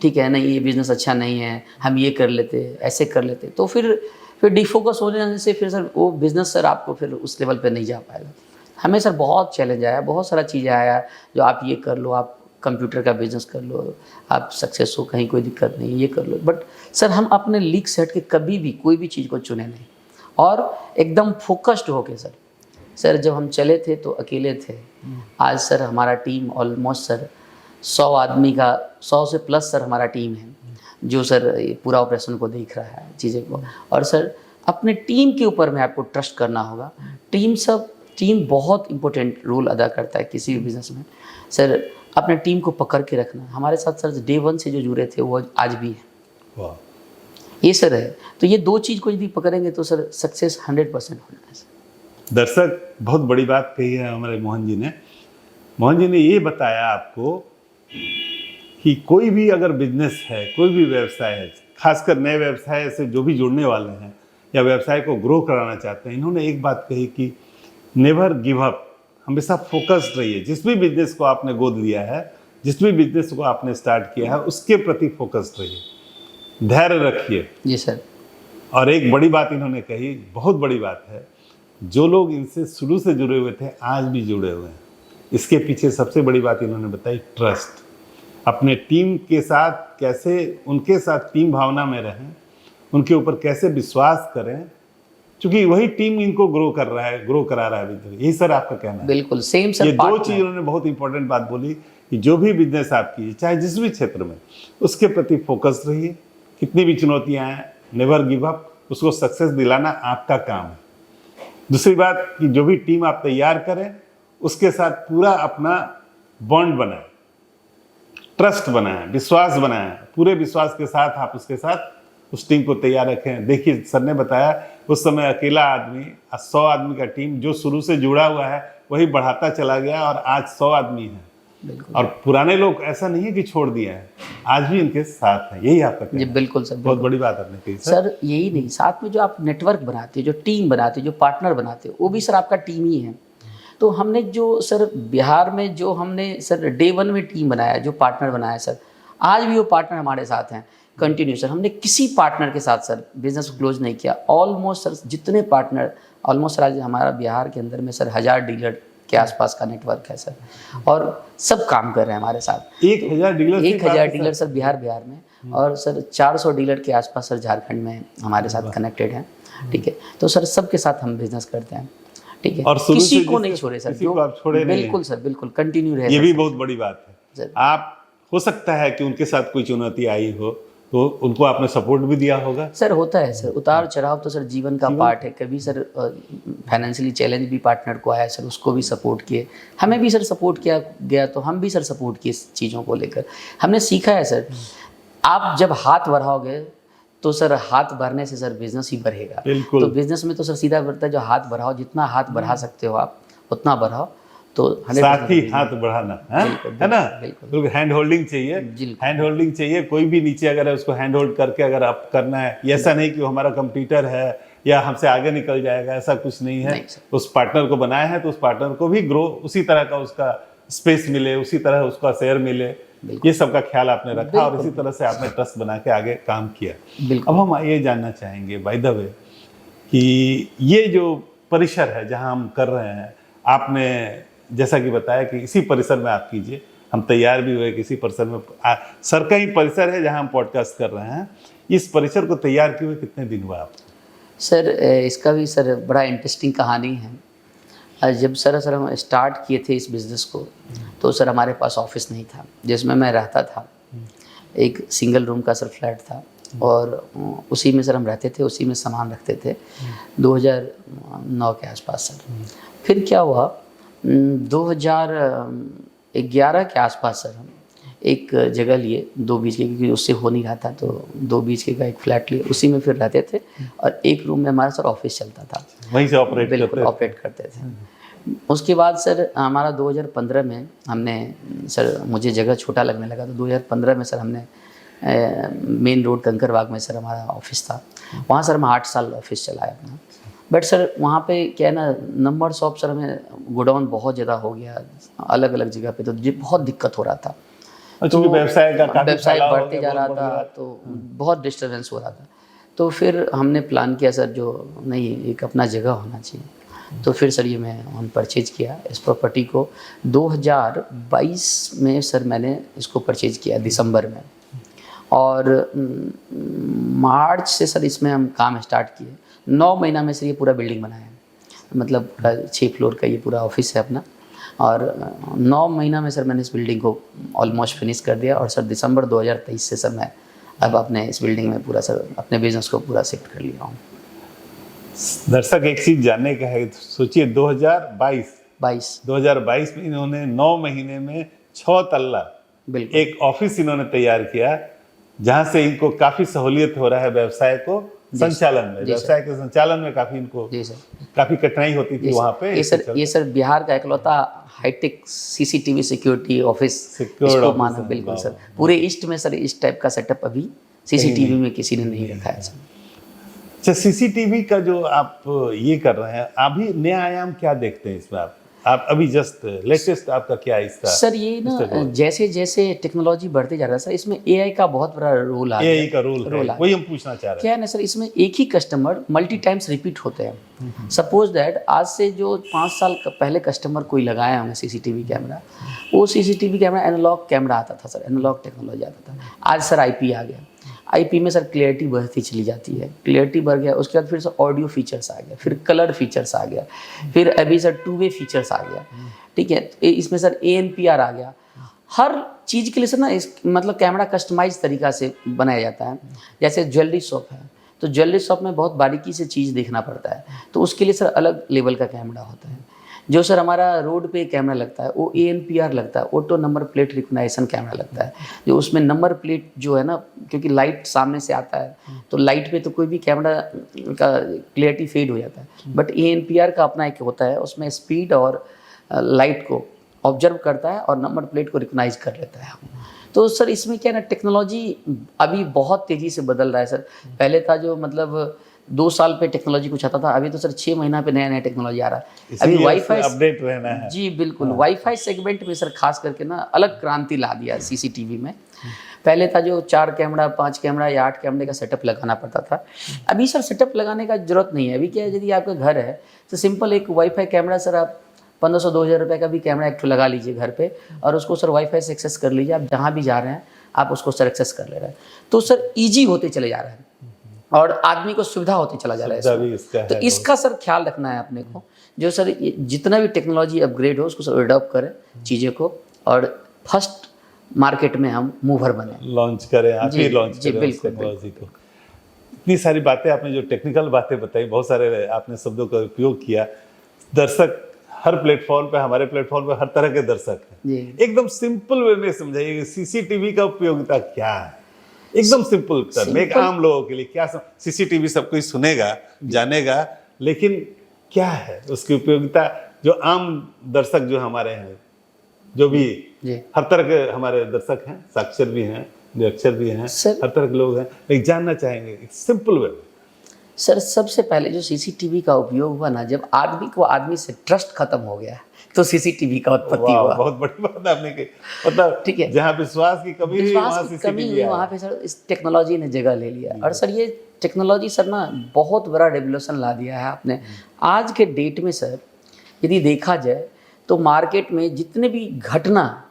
Speaker 1: ठीक है, नहीं ये बिज़नेस अच्छा नहीं है, हम ये कर लेते, ऐसे कर लेते, तो फिर डिफोकस होने से फिर सर वो बिज़नेस सर आपको फिर उस लेवल पे नहीं जा पाएगा। हमें सर बहुत चैलेंज आया, बहुत सारा चीज़ें आया, जो आप ये कर लो, आप कंप्यूटर का बिज़नेस कर लो, आप सक्सेस हो, कहीं कोई दिक्कत नहीं, ये कर लो। बट सर हम अपने लीक से हट के कभी भी कोई भी चीज़ को चुने नहीं, और एकदम फोकस्ड होके सर जब हम चले थे तो अकेले थे। आज सर हमारा टीम ऑलमोस्ट सर 100 आदमी का, 100 से प्लस सर हमारा टीम है, जो सर ये पूरा ऑपरेशन को देख रहा है, चीज़ें को। और सर अपने टीम के ऊपर में आपको ट्रस्ट करना होगा। टीम बहुत इंपॉर्टेंट रोल अदा करता है किसी भी बिज़नेस में। सर अपने टीम को पकड़ के रखना। हमारे साथ सर डे 1 से जो जुड़े थे वो आज भी हैं।
Speaker 2: वाह,
Speaker 1: ये सर है, तो ये 2 चीज़ को यदि पकड़ेंगे तो सर सक्सेस 100% होना है सर।
Speaker 2: दर्शक बहुत बड़ी बात कही है हमारे मोहन जी ने। मोहन जी ने ये बताया आपको कि कोई भी अगर बिजनेस है, कोई भी व्यवसाय है, खासकर नए व्यवसाय से जो भी जुड़ने वाले हैं या व्यवसाय को ग्रो कराना चाहते हैं, इन्होंने एक बात कही कि नेवर गिव अप, हमेशा फोकस्ड रहिए। जिस भी बिजनेस को आपने गोद लिया है, जिस भी बिजनेस को आपने स्टार्ट किया है, उसके प्रति फोकस्ड रहिए, धैर्य रखिए।
Speaker 1: जी सर।
Speaker 2: और एक बड़ी बात इन्होंने कही, बहुत बड़ी बात है, जो लोग इनसे शुरू से जुड़े हुए थे आज भी जुड़े हुए हैं। इसके पीछे सबसे बड़ी बात इन्होंने बताई, ट्रस्ट। अपने टीम के साथ कैसे, उनके साथ टीम भावना में रहें, उनके ऊपर कैसे विश्वास करें, क्योंकि वही टीम इनको ग्रो कर रहा है, ग्रो करा रहा है बिजनेस। यही सर आपका कहना है?
Speaker 1: बिल्कुल सेम सर।
Speaker 2: ये 2 चीज़ उन्होंने बहुत इंपॉर्टेंट बात बोली कि जो भी बिजनेस आप कीजिए, चाहे जिस भी क्षेत्र में, उसके प्रति फोकस रहिए। कितनी भी चुनौतियां आए, नेवर गिव अप, उसको सक्सेस दिलाना आपका काम है। दूसरी बात कि जो भी टीम आप तैयार करें, उसके साथ पूरा अपना बॉन्ड बनाएं, ट्रस्ट बनाएं, विश्वास बनाएं। पूरे विश्वास के साथ आप उसके साथ उस टीम को तैयार रखें। देखिए सर ने बताया उस समय अकेला आदमी, 100 आदमी का टीम जो शुरू से जुड़ा हुआ है वही बढ़ाता चला गया और आज 100 आदमी है। और पुराने लोग ऐसा नहीं है कि छोड़ दिए हैं, आज भी इनके साथ हैं। यही आपका
Speaker 1: जी बिल्कुल सर।
Speaker 2: बहुत बड़ी बात आपने कही
Speaker 1: सर। यही नहीं, साथ में जो आप नेटवर्क बनाते हो, जो टीम बनाते हो, जो पार्टनर बनाते हो, वो भी सर आपका टीम ही है। तो हमने जो सर बिहार में जो हमने सर डे 1 में टीम बनाया, जो पार्टनर बनाया सर, आज भी वो पार्टनर हमारे साथ हैं कंटिन्यू। सर हमने किसी पार्टनर के साथ सर बिजनेस क्लोज नहीं किया। ऑलमोस्ट सर जितने पार्टनर, ऑलमोस्ट सर आज हमारा बिहार के अंदर में सर 1000 डीलर के आसपास का नेटवर्क है सर, और सब काम कर रहे हैं हमारे साथ।
Speaker 2: 1000 डीलर,
Speaker 1: 1000 डीलर सर बिहार में, और सर 400 डीलर के आसपास सर झारखंड में हमारे साथ कनेक्टेड हैं। ठीक है, तो सर सबके साथ हम बिजनेस करते हैं। ठीक है,
Speaker 2: और
Speaker 1: किसी को नहीं छोड़े सर,
Speaker 2: जो आप छोड़े नहीं।
Speaker 1: बिल्कुल सर, बिल्कुल कंटिन्यू रहे।
Speaker 2: ये भी बहुत बड़ी बात है। आप हो सकता है कि उनके साथ कोई चुनौती आई हो तो उनको आपने सपोर्ट भी दिया होगा।
Speaker 1: सर होता है सर, उतार चढ़ाव तो सर जीवन का पार्ट है। कभी सर फाइनेंशियली चैलेंज भी पार्टनर को आया सर, उसको भी सपोर्ट किए, हमें भी सर सपोर्ट किया गया, तो हम भी सर सपोर्ट किए इस चीज़ों को लेकर। हमने सीखा है सर, आप जब हाथ बढ़ाओगे तो सर हाथ भरने से सर बिजनेस ही बढ़ेगा।
Speaker 2: बिल्कुल।
Speaker 1: तो बिजनेस में तो सर सीधा बढ़ता है, जो हाथ बढ़ाओ, जितना हाथ बढ़ा सकते हो आप उतना बढ़ाओ। तो
Speaker 2: साथ ही हाथ बढ़ाना है ना,
Speaker 1: बिल्कुल
Speaker 2: हैंड होल्डिंग चाहिए। हैंड होल्डिंग चाहिए। कोई भी नीचे अगर है उसको हैंड होल्ड करके अगर आप करना है, ऐसा नहीं कि वो हमारा कंप्यूटर है या हमसे आगे निकल जाएगा, ऐसा कुछ नहीं है। उस पार्टनर को बनाया है तो उस पार्टनर को भी ग्रो उसी तरह का उसका स्पेस मिले, उसी तरह उसका शेयर मिले, ये सब का ख्याल आपने रखा और इसी तरह से आपने ट्रस्ट बना के आगे काम किया। अब हम ये जानना चाहेंगे बाय द वे कि ये जो परिसर है जहाँ हम कर रहे हैं, आपने जैसा कि बताया कि इसी परिसर में आप कीजिए, हम तैयार भी हुए किसी परिसर में। सर का ही परिसर है जहां हम पॉडकास्ट कर रहे हैं। इस परिसर को तैयार किए हुए कितने दिन हुआ आप?
Speaker 1: सर इसका भी सर बड़ा इंटरेस्टिंग कहानी है। जब सर हम स्टार्ट किए थे इस बिज़नेस को, तो सर हमारे पास ऑफिस नहीं था जिसमें मैं रहता था। एक सिंगल रूम का सर फ्लैट था और उसी में सर हम रहते थे, उसी में सामान रखते थे। 2009 के आसपास सर। फिर क्या हुआ, 2011 के आसपास सर हम एक जगह लिए 2 BHK की, क्योंकि उससे हो नहीं रहा था, तो 2 BHK का एक फ्लैट लिए, उसी में फिर रहते थे और एक रूम में हमारा सर ऑफिस चलता था,
Speaker 2: वहीं से ऑपरेट
Speaker 1: करते थे। उसके बाद सर हमारा 2015 में हमने सर, मुझे जगह छोटा लगने लगा तो 2015 में सर हमने मेन रोड कंकरबाग में सर हमारा ऑफिस था। वहाँ सर मैं 8 साल ऑफिस चलाया अपना। बट सर वहाँ पे क्या है ना, नंबर्स ऑफ सर में गोडाउन बहुत ज़्यादा हो गया अलग अलग जगह पे, तो मुझे बहुत दिक्कत हो रहा था।
Speaker 2: तो व्यवसाय का काफी
Speaker 1: व्यवसाय
Speaker 2: फैलाव हो
Speaker 1: बढ़ते
Speaker 2: गया,
Speaker 1: जा रहा
Speaker 2: बहुत बढ़
Speaker 1: था,
Speaker 2: गया।
Speaker 1: तो बहुत डिस्टर्बेंस हो रहा था। तो फिर हमने प्लान किया सर, जो नहीं एक अपना जगह होना चाहिए। तो फिर सर ये हम परचेज किया इस प्रॉपर्टी को 2022 में सर मैंने इसको परचेज किया दिसंबर में, और मार्च से सर इसमें हम काम स्टार्ट किए। 9 महीना में सर ये पूरा बिल्डिंग बनाया, मतलब 6 फ्लोर का ये पूरा ऑफिस है अपना, और 9 महीना में सर मैंने इस बिल्डिंग को ऑलमोस्ट फिनिश कर दिया। और सर दिसंबर 2023 से सर मैं अब अपने इस बिल्डिंग में पूरा सर अपने बिजनेस को पूरा शिफ्ट कर लिया हूँ।
Speaker 2: दर्शक एक चीज जानने का है, सोचिए 2022 में इन्होंने 9 महीने में 6 तल्ला
Speaker 1: बिल्कुल
Speaker 2: एक ऑफिस इन्होंने तैयार किया, जहां से इनको काफी सहूलियत हो रहा है व्यवसाय को संचालन में। व्यवसाय के संचालन में काफी इनको
Speaker 1: जी सर,
Speaker 2: काफी कठिनाई होती थी वहां पे।
Speaker 1: ये सर बिहार का इकलौता हाईटेक सीसीटीवी सिक्योरिटी ऑफिस इसको माना। बिल्कुल सर, पूरे ईस्ट में सर इस टाइप का सेटअप अभी सीसीटीवी में किसी ने नहीं रखा है सर।
Speaker 2: अच्छा, सीसीटीवी का जो आप ये कर रहे हैं, अभी नया आयाम क्या देखते हैं इसमें? आप अभी जस्ट लेटेस्ट आपका क्या है इसका?
Speaker 1: सर ये ना जैसे जैसे टेक्नोलॉजी बढ़ते जा रहा है सर, इसमें एआई का बहुत बड़ा रोल आ गया।
Speaker 2: एआई का रोल है, वही हम पूछना चाह रहे हैं।
Speaker 1: क्या है ना सर, इसमें एक ही कस्टमर मल्टी टाइम्स रिपीट होते हैं। सपोज दैट आज से जो 5 साल पहले कस्टमर कोई लगाया होंगे सीसीटीवी कैमरा, वो सीसीटीवी कैमरा एनालॉग कैमरा आता था सर, एनालॉग टेक्नोलॉजी आता था। आज सर आईपी आ गया, आईपी में सर क्लियरिटी बढ़ती चली जाती है, क्लियरिटी बढ़ गया, उसके बाद फिर सर ऑडियो फीचर्स आ गया, फिर कलर फीचर्स आ गया, फिर अभी सर 2 वे फीचर्स आ गया, ठीक है। इसमें सर ANPR आ गया। हर चीज़ के लिए सर ना मतलब कैमरा कस्टमाइज तरीका से बनाया जाता है। जैसे ज्वेलरी शॉप है, तो ज्वेलरी शॉप में बहुत बारीकी से चीज़ देखना पड़ता है, तो उसके लिए सर अलग लेवल का कैमरा होता है। जो सर हमारा रोड पे कैमरा लगता है वो ANPR लगता है, auto number plate recognisation camera लगता है, जो उसमें नंबर प्लेट जो है ना, क्योंकि लाइट सामने से आता है तो लाइट पे तो कोई भी कैमरा का क्लियरिटी फेड हो जाता है। बट ANPR का अपना एक होता है, उसमें स्पीड और लाइट को ऑब्जर्व करता है और नंबर प्लेट को रिकग्नाइज कर लेता है। तो सर इसमें क्या है ना, टेक्नोलॉजी अभी बहुत तेज़ी से बदल रहा है सर। पहले था जो मतलब 2 साल पे टेक्नोलॉजी कुछ आता था, अभी तो सर 6 महीना पे नया नया टेक्नोलॉजी आ रहा है। अभी वाईफाई
Speaker 2: अपडेट रहना है।
Speaker 1: जी बिल्कुल, वाईफाई सेगमेंट में सर खास करके ना अलग क्रांति ला दिया सीसीटीवी में। पहले था जो 4 कैमरा 5 कैमरा या 8 कैमरे का सेटअप लगाना पड़ता था, अभी सर सेटअप लगाने का जरूरत नहीं है। अभी क्या है, यदि आपका घर है तो सिंपल एक वाईफाई कैमरा सर आप 1500-2000 रुपये का भी कैमरा एक लगा लीजिए घर पे, और उसको सर वाईफाई से एक्सेस कर लीजिए। आप जहाँ भी जा रहे हैं आप उसको सर एक्सेस कर ले रहे हैं, तो सर ईजी होते चले जा रहे हैं और आदमी को सुविधा होते चला जा रहा है। तो इसका सर ख्याल रखना है अपने को, जो सर जितना भी टेक्नोलॉजी अपग्रेड हो उसको सर अडॉप्ट करें चीज़ों को, और फर्स्ट मार्केट में हम मूवर बने,
Speaker 2: लॉन्च करें, आप ही लॉन्च करें उस टेक्नोलॉजी को। इतनी सारी बातें आपने जो टेक्निकल बातें बताई, बहुत सारे आपने शब्दों का उपयोग किया। दर्शक हर प्लेटफॉर्म पे, हमारे प्लेटफॉर्म पे हर तरह के दर्शक हैं, एकदम सिंपल वे में समझाइए कि सीसीटीवी का उपयोगिता क्या है, एकदम सिंपल टर्म, एक आम लोगों के लिए क्या। सीसीटीवी सब कोई सुनेगा जानेगा, लेकिन क्या है उसकी उपयोगिता, जो आम दर्शक जो हमारे हैं, जो भी हर तरह के हमारे दर्शक हैं, साक्षर भी हैं, निरक्षर भी हैं, हर तरह के लोग हैं, लेकिन जानना चाहेंगे एक सिंपल वे।
Speaker 1: सर सबसे पहले जो सीसीटीवी का उपयोग हुआ ना, जब आदमी को आदमी से ट्रस्ट खत्म हो गया तो सीसीटीवी का उत्पत्ति हुआ।
Speaker 2: बहुत बड़ी बात आपने कही, मतलब ठीक है, जहाँ विश्वास की कमी हुई वहाँ
Speaker 1: पे सर इस टेक्नोलॉजी ने जगह ले लिया। और सर ये टेक्नोलॉजी सर ना बहुत बड़ा रेवोल्यूशन ला दिया है आपने। आज के डेट में सर यदि देखा जाए तो मार्केट में जितने भी घटना,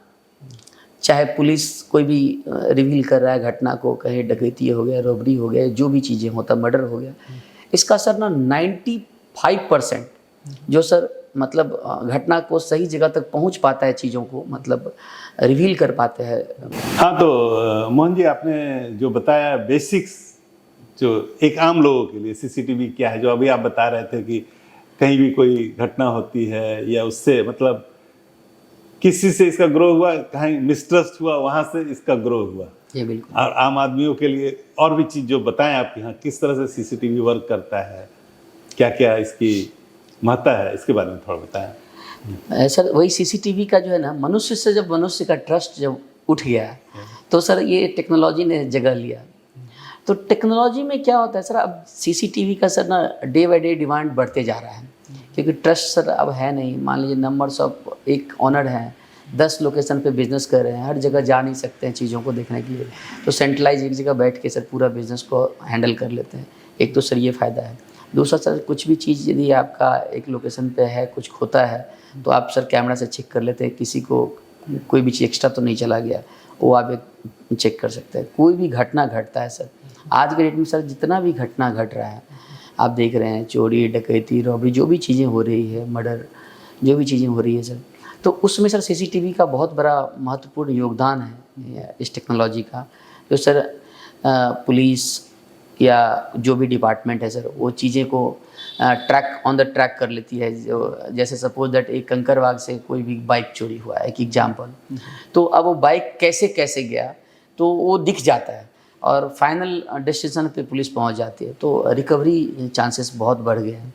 Speaker 1: चाहे पुलिस कोई भी रिवील कर रहा है घटना को, कहीं डकैती हो गया, रॉबरी हो गया, जो भी चीज़ें होता, मर्डर हो गया, इसका सर ना 95% जो सर मतलब घटना को सही जगह तक पहुंच पाता है, चीज़ों को मतलब रिवील कर पाते हैं।
Speaker 2: हाँ, तो मोहन जी आपने जो बताया बेसिक्स, जो एक आम लोगों के लिए सीसीटीवी क्या है, जो अभी आप बता रहे थे कि कहीं भी कोई घटना होती है या उससे मतलब किसी से इसका ग्रो हुआ, कहीं मिसट्रस्ट हुआ, वहाँ से इसका ग्रो हुआ।
Speaker 1: ये बिल्कुल।
Speaker 2: और आम आदमियों के लिए और भी चीज़ जो बताएं आपके यहाँ, किस तरह से सीसीटीवी वर्क करता है, क्या क्या इसकी महत्ता है, इसके बारे में थोड़ा बताएं।
Speaker 1: सर वही सीसीटीवी का जो है ना, मनुष्य से जब मनुष्य का ट्रस्ट जब उठ गया तो सर ये टेक्नोलॉजी ने जगह लिया। तो टेक्नोलॉजी में क्या होता है सर, अब सीसीटीवी का सर ना डे बाय डे डिमांड बढ़ते जा रहा है, क्योंकि ट्रस्ट सर अब है नहीं। मान लीजिए नंबर्स ऑफ एक ऑनर हैं, 10 लोकेशन पे बिजनेस कर रहे हैं, हर जगह जा नहीं सकते हैं चीज़ों को देखने के लिए, तो सेंट्रलाइज एक जगह बैठ के सर पूरा बिजनेस को हैंडल कर लेते हैं। एक तो सर ये फ़ायदा है। दूसरा सर कुछ भी चीज़ यदि आपका एक लोकेशन पे है, कुछ खोता है, तो आप सर कैमरा से चेक कर लेते हैं, किसी को कोई भी चीज़ एक्स्ट्रा तो नहीं चला गया, वो आप एक चेक कर सकते हैं। कोई भी घटना घटता है सर, आज के डेट में सर जितना भी घटना घट रहा है, आप देख रहे हैं, चोरी डकैती रॉबरी जो भी चीज़ें हो रही है, मर्डर जो भी चीज़ें हो रही है सर, तो उसमें सर सीसीटीवी का बहुत बड़ा महत्वपूर्ण योगदान है इस टेक्नोलॉजी का। जो सर पुलिस या जो भी डिपार्टमेंट है सर, वो चीज़ें को ट्रैक ऑन द ट्रैक कर लेती है। जो जैसे सपोज दैट एक कंकरबाग से कोई भी बाइक चोरी हुआ है, एक एग्जाम्पल, तो अब वो बाइक कैसे कैसे गया तो वो दिख जाता है और फाइनल डेस्टिनेशन पे पुलिस पहुंच जाती है, तो रिकवरी चांसेस बहुत बढ़ गए हैं।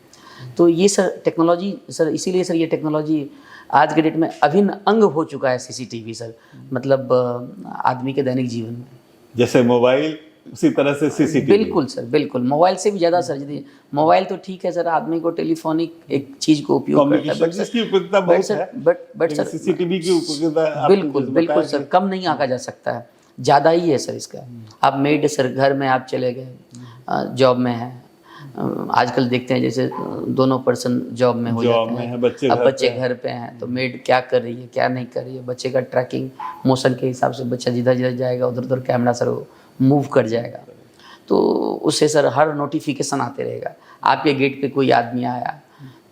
Speaker 1: तो ये सर टेक्नोलॉजी सर, इसीलिए सर ये टेक्नोलॉजी आज के डेट में अभिन्न अंग हो चुका है सीसीटीवी सर, मतलब आदमी के दैनिक जीवन में।
Speaker 2: जैसे मोबाइल उसी तरह से सीसीटीवी।
Speaker 1: बिल्कुल सर, बिल्कुल। मोबाइल से भी ज़्यादा सर, यदि मोबाइल तो ठीक है सर, आदमी को टेलीफोनिक एक चीज़ को उपयोग करता है, बट
Speaker 2: इसकी उपयोगिता बहुत है,
Speaker 1: बट सर
Speaker 2: सीसीटीवी की उपयोगिता
Speaker 1: बिल्कुल बिल्कुल सर कम नहीं आंका जा सकता है, ज़्यादा ही है सर इसका। आप मेड सर घर में आप चले गए, जॉब में है, आजकल देखते हैं जैसे दोनों पर्सन जॉब में हो जाते हैं, अब बच्चे घर पे हैं, तो मेड क्या कर रही है क्या नहीं कर रही है, बच्चे का ट्रैकिंग मोशन के हिसाब से बच्चा जिधर जिधर जाएगा उधर उधर कैमरा सर मूव कर जाएगा, तो उससे सर हर नोटिफिकेशन आते रहेगा। आपके गेट पे कोई आदमी आया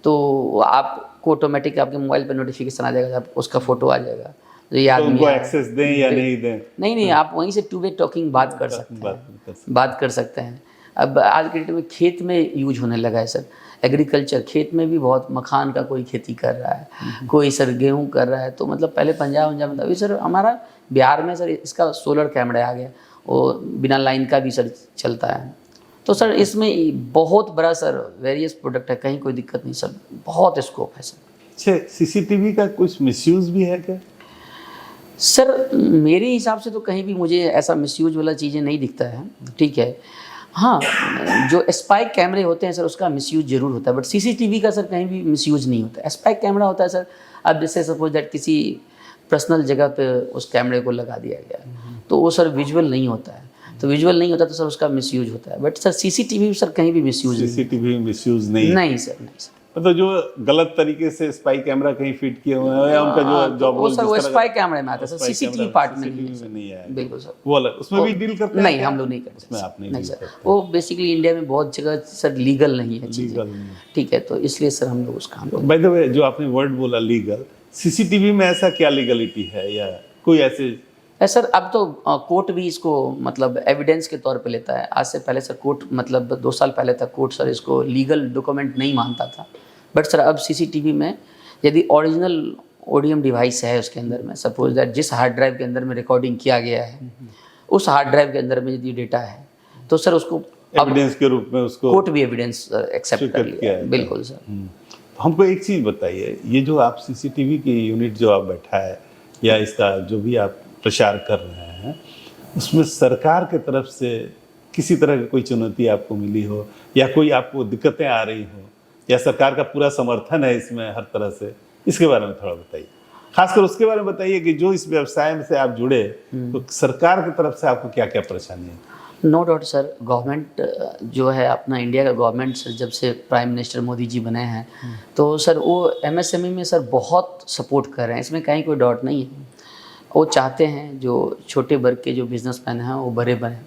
Speaker 1: तो आपको ऑटोमेटिक आपके मोबाइल पे नोटिफिकेशन आ जाएगा, आप उसका फोटो आ जाएगा, तो ये आदमी
Speaker 2: उनको एक्सेस दें या नहीं दें,
Speaker 1: नहीं, आप वहीं से टू वे टॉकिंग बात कर सकते हैं। अब आज के डेट में खेत में यूज होने लगा है सर, एग्रीकल्चर, खेत में भी बहुत, मखान का कोई खेती कर रहा है, कोई सर गेहूं कर रहा है, तो मतलब पहले पंजाब में, अभी सर हमारा बिहार में सर इसका सोलर कैमरा आ गया, वो बिना लाइन का भी सर चलता है। तो सर इसमें बहुत बड़ा सर वेरियस प्रोडक्ट है, कहीं कोई दिक्कत नहीं सर, बहुत स्कोप है सर।
Speaker 2: अच्छा, सीसीटीवी का कुछ मिसयूज भी है क्या?
Speaker 1: सर मेरे हिसाब से तो कहीं भी मुझे ऐसा मिसयूज वाला चीज़ें नहीं दिखता है, ठीक है। हाँ, जो स्पाई कैमरे होते हैं सर उसका मिसयूज जरूर होता है, बट सीसीटीवी का सर कहीं भी मिसयूज नहीं होता है। स्पाई कैमरा होता है सर, अब जैसे सपोज दैट किसी पर्सनल जगह पे उस कैमरे को लगा दिया गया, तो वो सर विजुअल नहीं होता है, तो विजुअल नहीं होता तो सर उसका मिसयूज होता है, बट सर सीसीटीवी सर कहीं भी मिसयूज नहीं।
Speaker 2: सीसीटीवी मिसयूज नहीं
Speaker 1: सर, नहीं सर।
Speaker 2: मतलब जो गलत तरीके से स्पाई कैमरा कहीं फिट किए हुए हैं या उनका जो जॉब
Speaker 1: वो सर वो स्पाई कैमरे में आता है सर, सीसीटीवी पार्ट में
Speaker 2: नहीं है।
Speaker 1: बिल्कुल सर,
Speaker 2: वो अलग, उसमें भी डील करते हैं?
Speaker 1: नहीं, हम लोग नहीं करते
Speaker 2: उसमें आप
Speaker 1: नहीं सर, वो बेसिकली इंडिया में बहुत जगह सर लीगल नहीं है चीज़ें, ठीक है, तो इसलिए सर हम लोग उस काम को।
Speaker 2: बाय द वे, जो आपने वर्ड बोला लीगल, सीसीटीवी में ऐसा क्या लीगलिटी है या कोई ऐसे?
Speaker 1: सर अब तो कोर्ट भी इसको मतलब एविडेंस के तौर पे लेता है। आज से पहले सर कोर्ट, मतलब 2 साल पहले तक कोर्ट सर इसको लीगल डॉक्यूमेंट नहीं मानता था, बट सर अब सीसीटीवी में यदि ओरिजिनल ओडीएम डिवाइस है उसके अंदर में, सपोज दैट जिस हार्ड ड्राइव के अंदर में रिकॉर्डिंग किया गया है, उस हार्ड ड्राइव के अंदर में यदि डेटा है, तो सर उसको
Speaker 2: एविडेंस के रूप में उसको
Speaker 1: कोर्ट भी एविडेंस एक्सेप्ट कर लिया है। बिल्कुल सर।
Speaker 2: तो हमको एक चीज़ बताइए, ये जो आप सीसीटीवी की यूनिट जो आप बैठा है या इसका जो भी आप प्रचार कर रहे हैं, उसमें सरकार के तरफ से किसी तरह की कोई चुनौती आपको मिली हो या कोई आपको दिक्कतें आ रही हो, या सरकार का पूरा समर्थन है इसमें हर तरह से, इसके बारे में थोड़ा बताइए। खासकर उसके बारे में बताइए कि जो इस व्यवसाय से आप जुड़े, तो सरकार की तरफ से आपको क्या क्या परेशानी है?
Speaker 1: नो डाउट सर, गवर्नमेंट जो है अपना इंडिया का गवर्नमेंट सर, जब से प्राइम मिनिस्टर मोदी जी बने हैं, तो सर वो एमएसएमई में सर बहुत सपोर्ट कर रहे हैं, इसमें कहीं कोई डाउट नहीं है। वो चाहते हैं जो छोटे वर्ग के जो बिजनेसमैन हैं वो बड़े बने,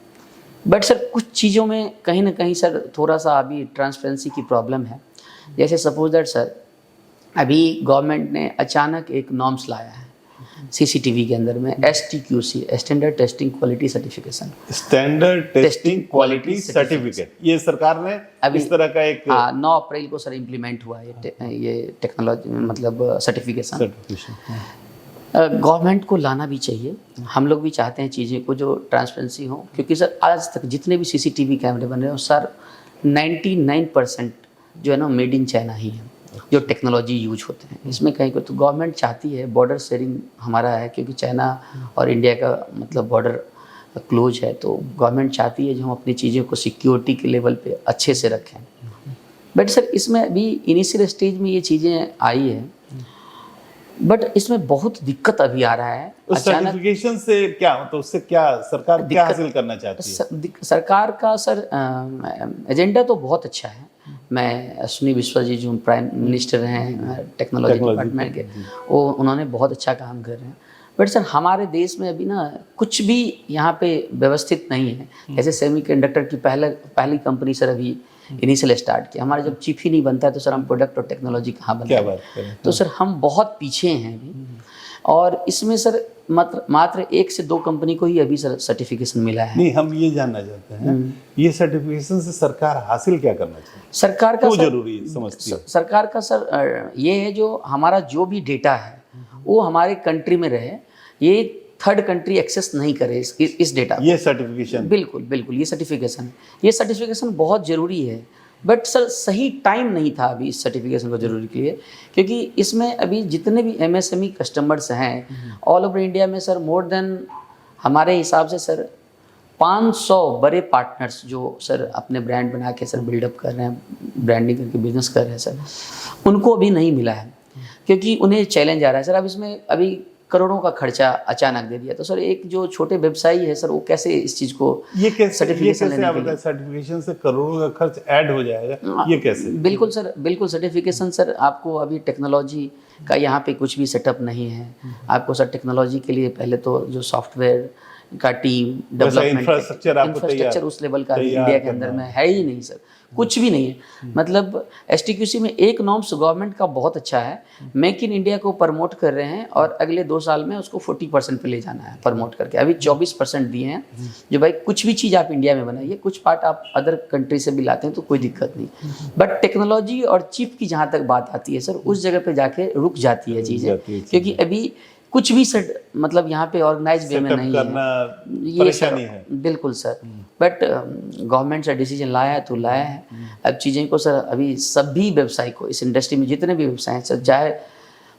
Speaker 1: बट सर कुछ चीज़ों में कहीं ना कहीं सर थोड़ा सा अभी ट्रांसपेरेंसी की प्रॉब्लम है। जैसे सपोज दैट सर, अभी गवर्नमेंट ने अचानक एक नॉर्म्स लाया है सीसीटीवी के अंदर में, STQC, standard testing quality certification,
Speaker 2: standard testing quality certificate, ये सरकार ने
Speaker 1: अभी
Speaker 2: इस तरह का एक
Speaker 1: 9 अप्रैल को सर इम्प्लीमेंट हुआ ये टेक्नोलॉजी, मतलब सर्टिफिकेशन। गवर्नमेंट को लाना भी चाहिए, हम लोग भी चाहते हैं चीज़ें को जो ट्रांसपेरेंसी हो, क्योंकि सर आज तक जितने भी सीसीटीवी कैमरे बन रहे हो सर 99% जो है ना मेड इन चाइना ही है। जो टेक्नोलॉजी यूज होते हैं इसमें कहीं को तो गवर्नमेंट चाहती है बॉर्डर शेयरिंग हमारा है, क्योंकि चाइना और इंडिया का मतलब बॉर्डर क्लोज है, तो गवर्नमेंट चाहती है जो हम अपनी चीज़ों को सिक्योरिटी के लेवल पे अच्छे से रखें। बट सर इसमें अभी इनिशियल स्टेज में ये चीज़ें आई है, बट इसमें बहुत दिक्कत अभी आ रहा है।
Speaker 2: उस सर्टिफिकेशन से क्या, तो उससे क्या सरकार क्या हासिल करना चाहती है?
Speaker 1: सरकार का सर एजेंडा तो बहुत अच्छा है। मैं अश्विनी विश्वा जी जो प्राइम मिनिस्टर हैं टेक्नोलॉजी डिपार्टमेंट के, वो उन्होंने बहुत अच्छा काम कर रहे हैं। बट सर हमारे देश में अभी ना कुछ भी यहाँ पे व्यवस्थित नहीं है। जैसे सेमीकंडक्टर की पहली कंपनी सर अभी इनिशियल स्टार्ट किया। हमारा जब चिप ही नहीं बनता है तो सर हम प्रोडक्ट और टेक्नोलॉजी कहाँ बनता है? तो सर हम बहुत पीछे हैं अभी। और इसमें सर मात्र 1 से 2 कंपनी को ही अभी सर सर्टिफिकेशन मिला है।
Speaker 2: नहीं, हम ये जानना चाहते हैं ये सर्टिफिकेशन से सरकार हासिल क्या करना चाहिए?
Speaker 1: सरकार का
Speaker 2: जरूरी समझती है
Speaker 1: सरकार का सर ये है जो हमारा जो भी डेटा है वो हमारे कंट्री में रहे, ये थर्ड कंट्री एक्सेस नहीं करे इस डेटा।
Speaker 2: ये सर्टिफिकेशन
Speaker 1: बिल्कुल ये सर्टिफिकेशन बहुत ज़रूरी है। बट सर सही टाइम नहीं था अभी इस सर्टिफिकेशन को जरूरी के लिए, क्योंकि इसमें अभी जितने भी MSME कस्टमर्स हैं ऑल ओवर इंडिया में सर मोर देन हमारे हिसाब से सर 500 बड़े पार्टनर्स जो सर अपने ब्रांड बना के सर बिल्डअप कर रहे हैं, ब्रांडिंग करके बिजनेस कर रहे हैं सर, उनको अभी नहीं मिला है क्योंकि उन्हें चैलेंज आ रहा है सर। अब इसमें अभी करोड़ों का खर्चा अचानक दे दिया, तो सर एक जो छोटे व्यवसायी है सर वो कैसे इस चीज़ को सर्टिफिकेशन लेने के लिए,
Speaker 2: सर्टिफिकेशन से करोड़ों का खर्च ऐड हो जाएगा, ये कैसे?
Speaker 1: बिल्कुल सर, बिल्कुल सर्टिफिकेशन सर आपको अभी टेक्नोलॉजी का यहाँ पे कुछ भी सेटअप नहीं है। आपको सर टेक्नोलॉजी के लिए पहले तो जो सॉफ्टवेयर का टीम डेवलपमेंट इंफ्रास्ट्रक्चर उस लेवल का इंडिया के अंदर में है ही नहीं सर, कुछ भी नहीं है। मतलब STQC में एक नॉर्म्स गवर्नमेंट का बहुत अच्छा है, मेक इन इंडिया को प्रमोट कर रहे हैं और अगले 2 साल में उसको 40% पे ले जाना है प्रमोट करके। अभी 24% दिए हैं जो भाई कुछ भी चीज़ आप इंडिया में बनाइए, कुछ पार्ट आप अदर कंट्री से भी लाते हैं तो कोई दिक्कत नहीं। बट टेक्नोलॉजी और चिप की जहाँ तक बात आती है सर उस जगह पे जाके रुक जाती है चीज़ें, क्योंकि अभी कुछ भी सर मतलब यहाँ पे ऑर्गेनाइज वे में नहीं है, ये परेशानी है। बिल्कुल सर, बट गवर्नमेंट से डिसीजन लाया है तो लाया है। अब चीज़ें को सर अभी सभी व्यवसाय को इस इंडस्ट्री में जितने भी व्यवसाय हैं सर चाहे,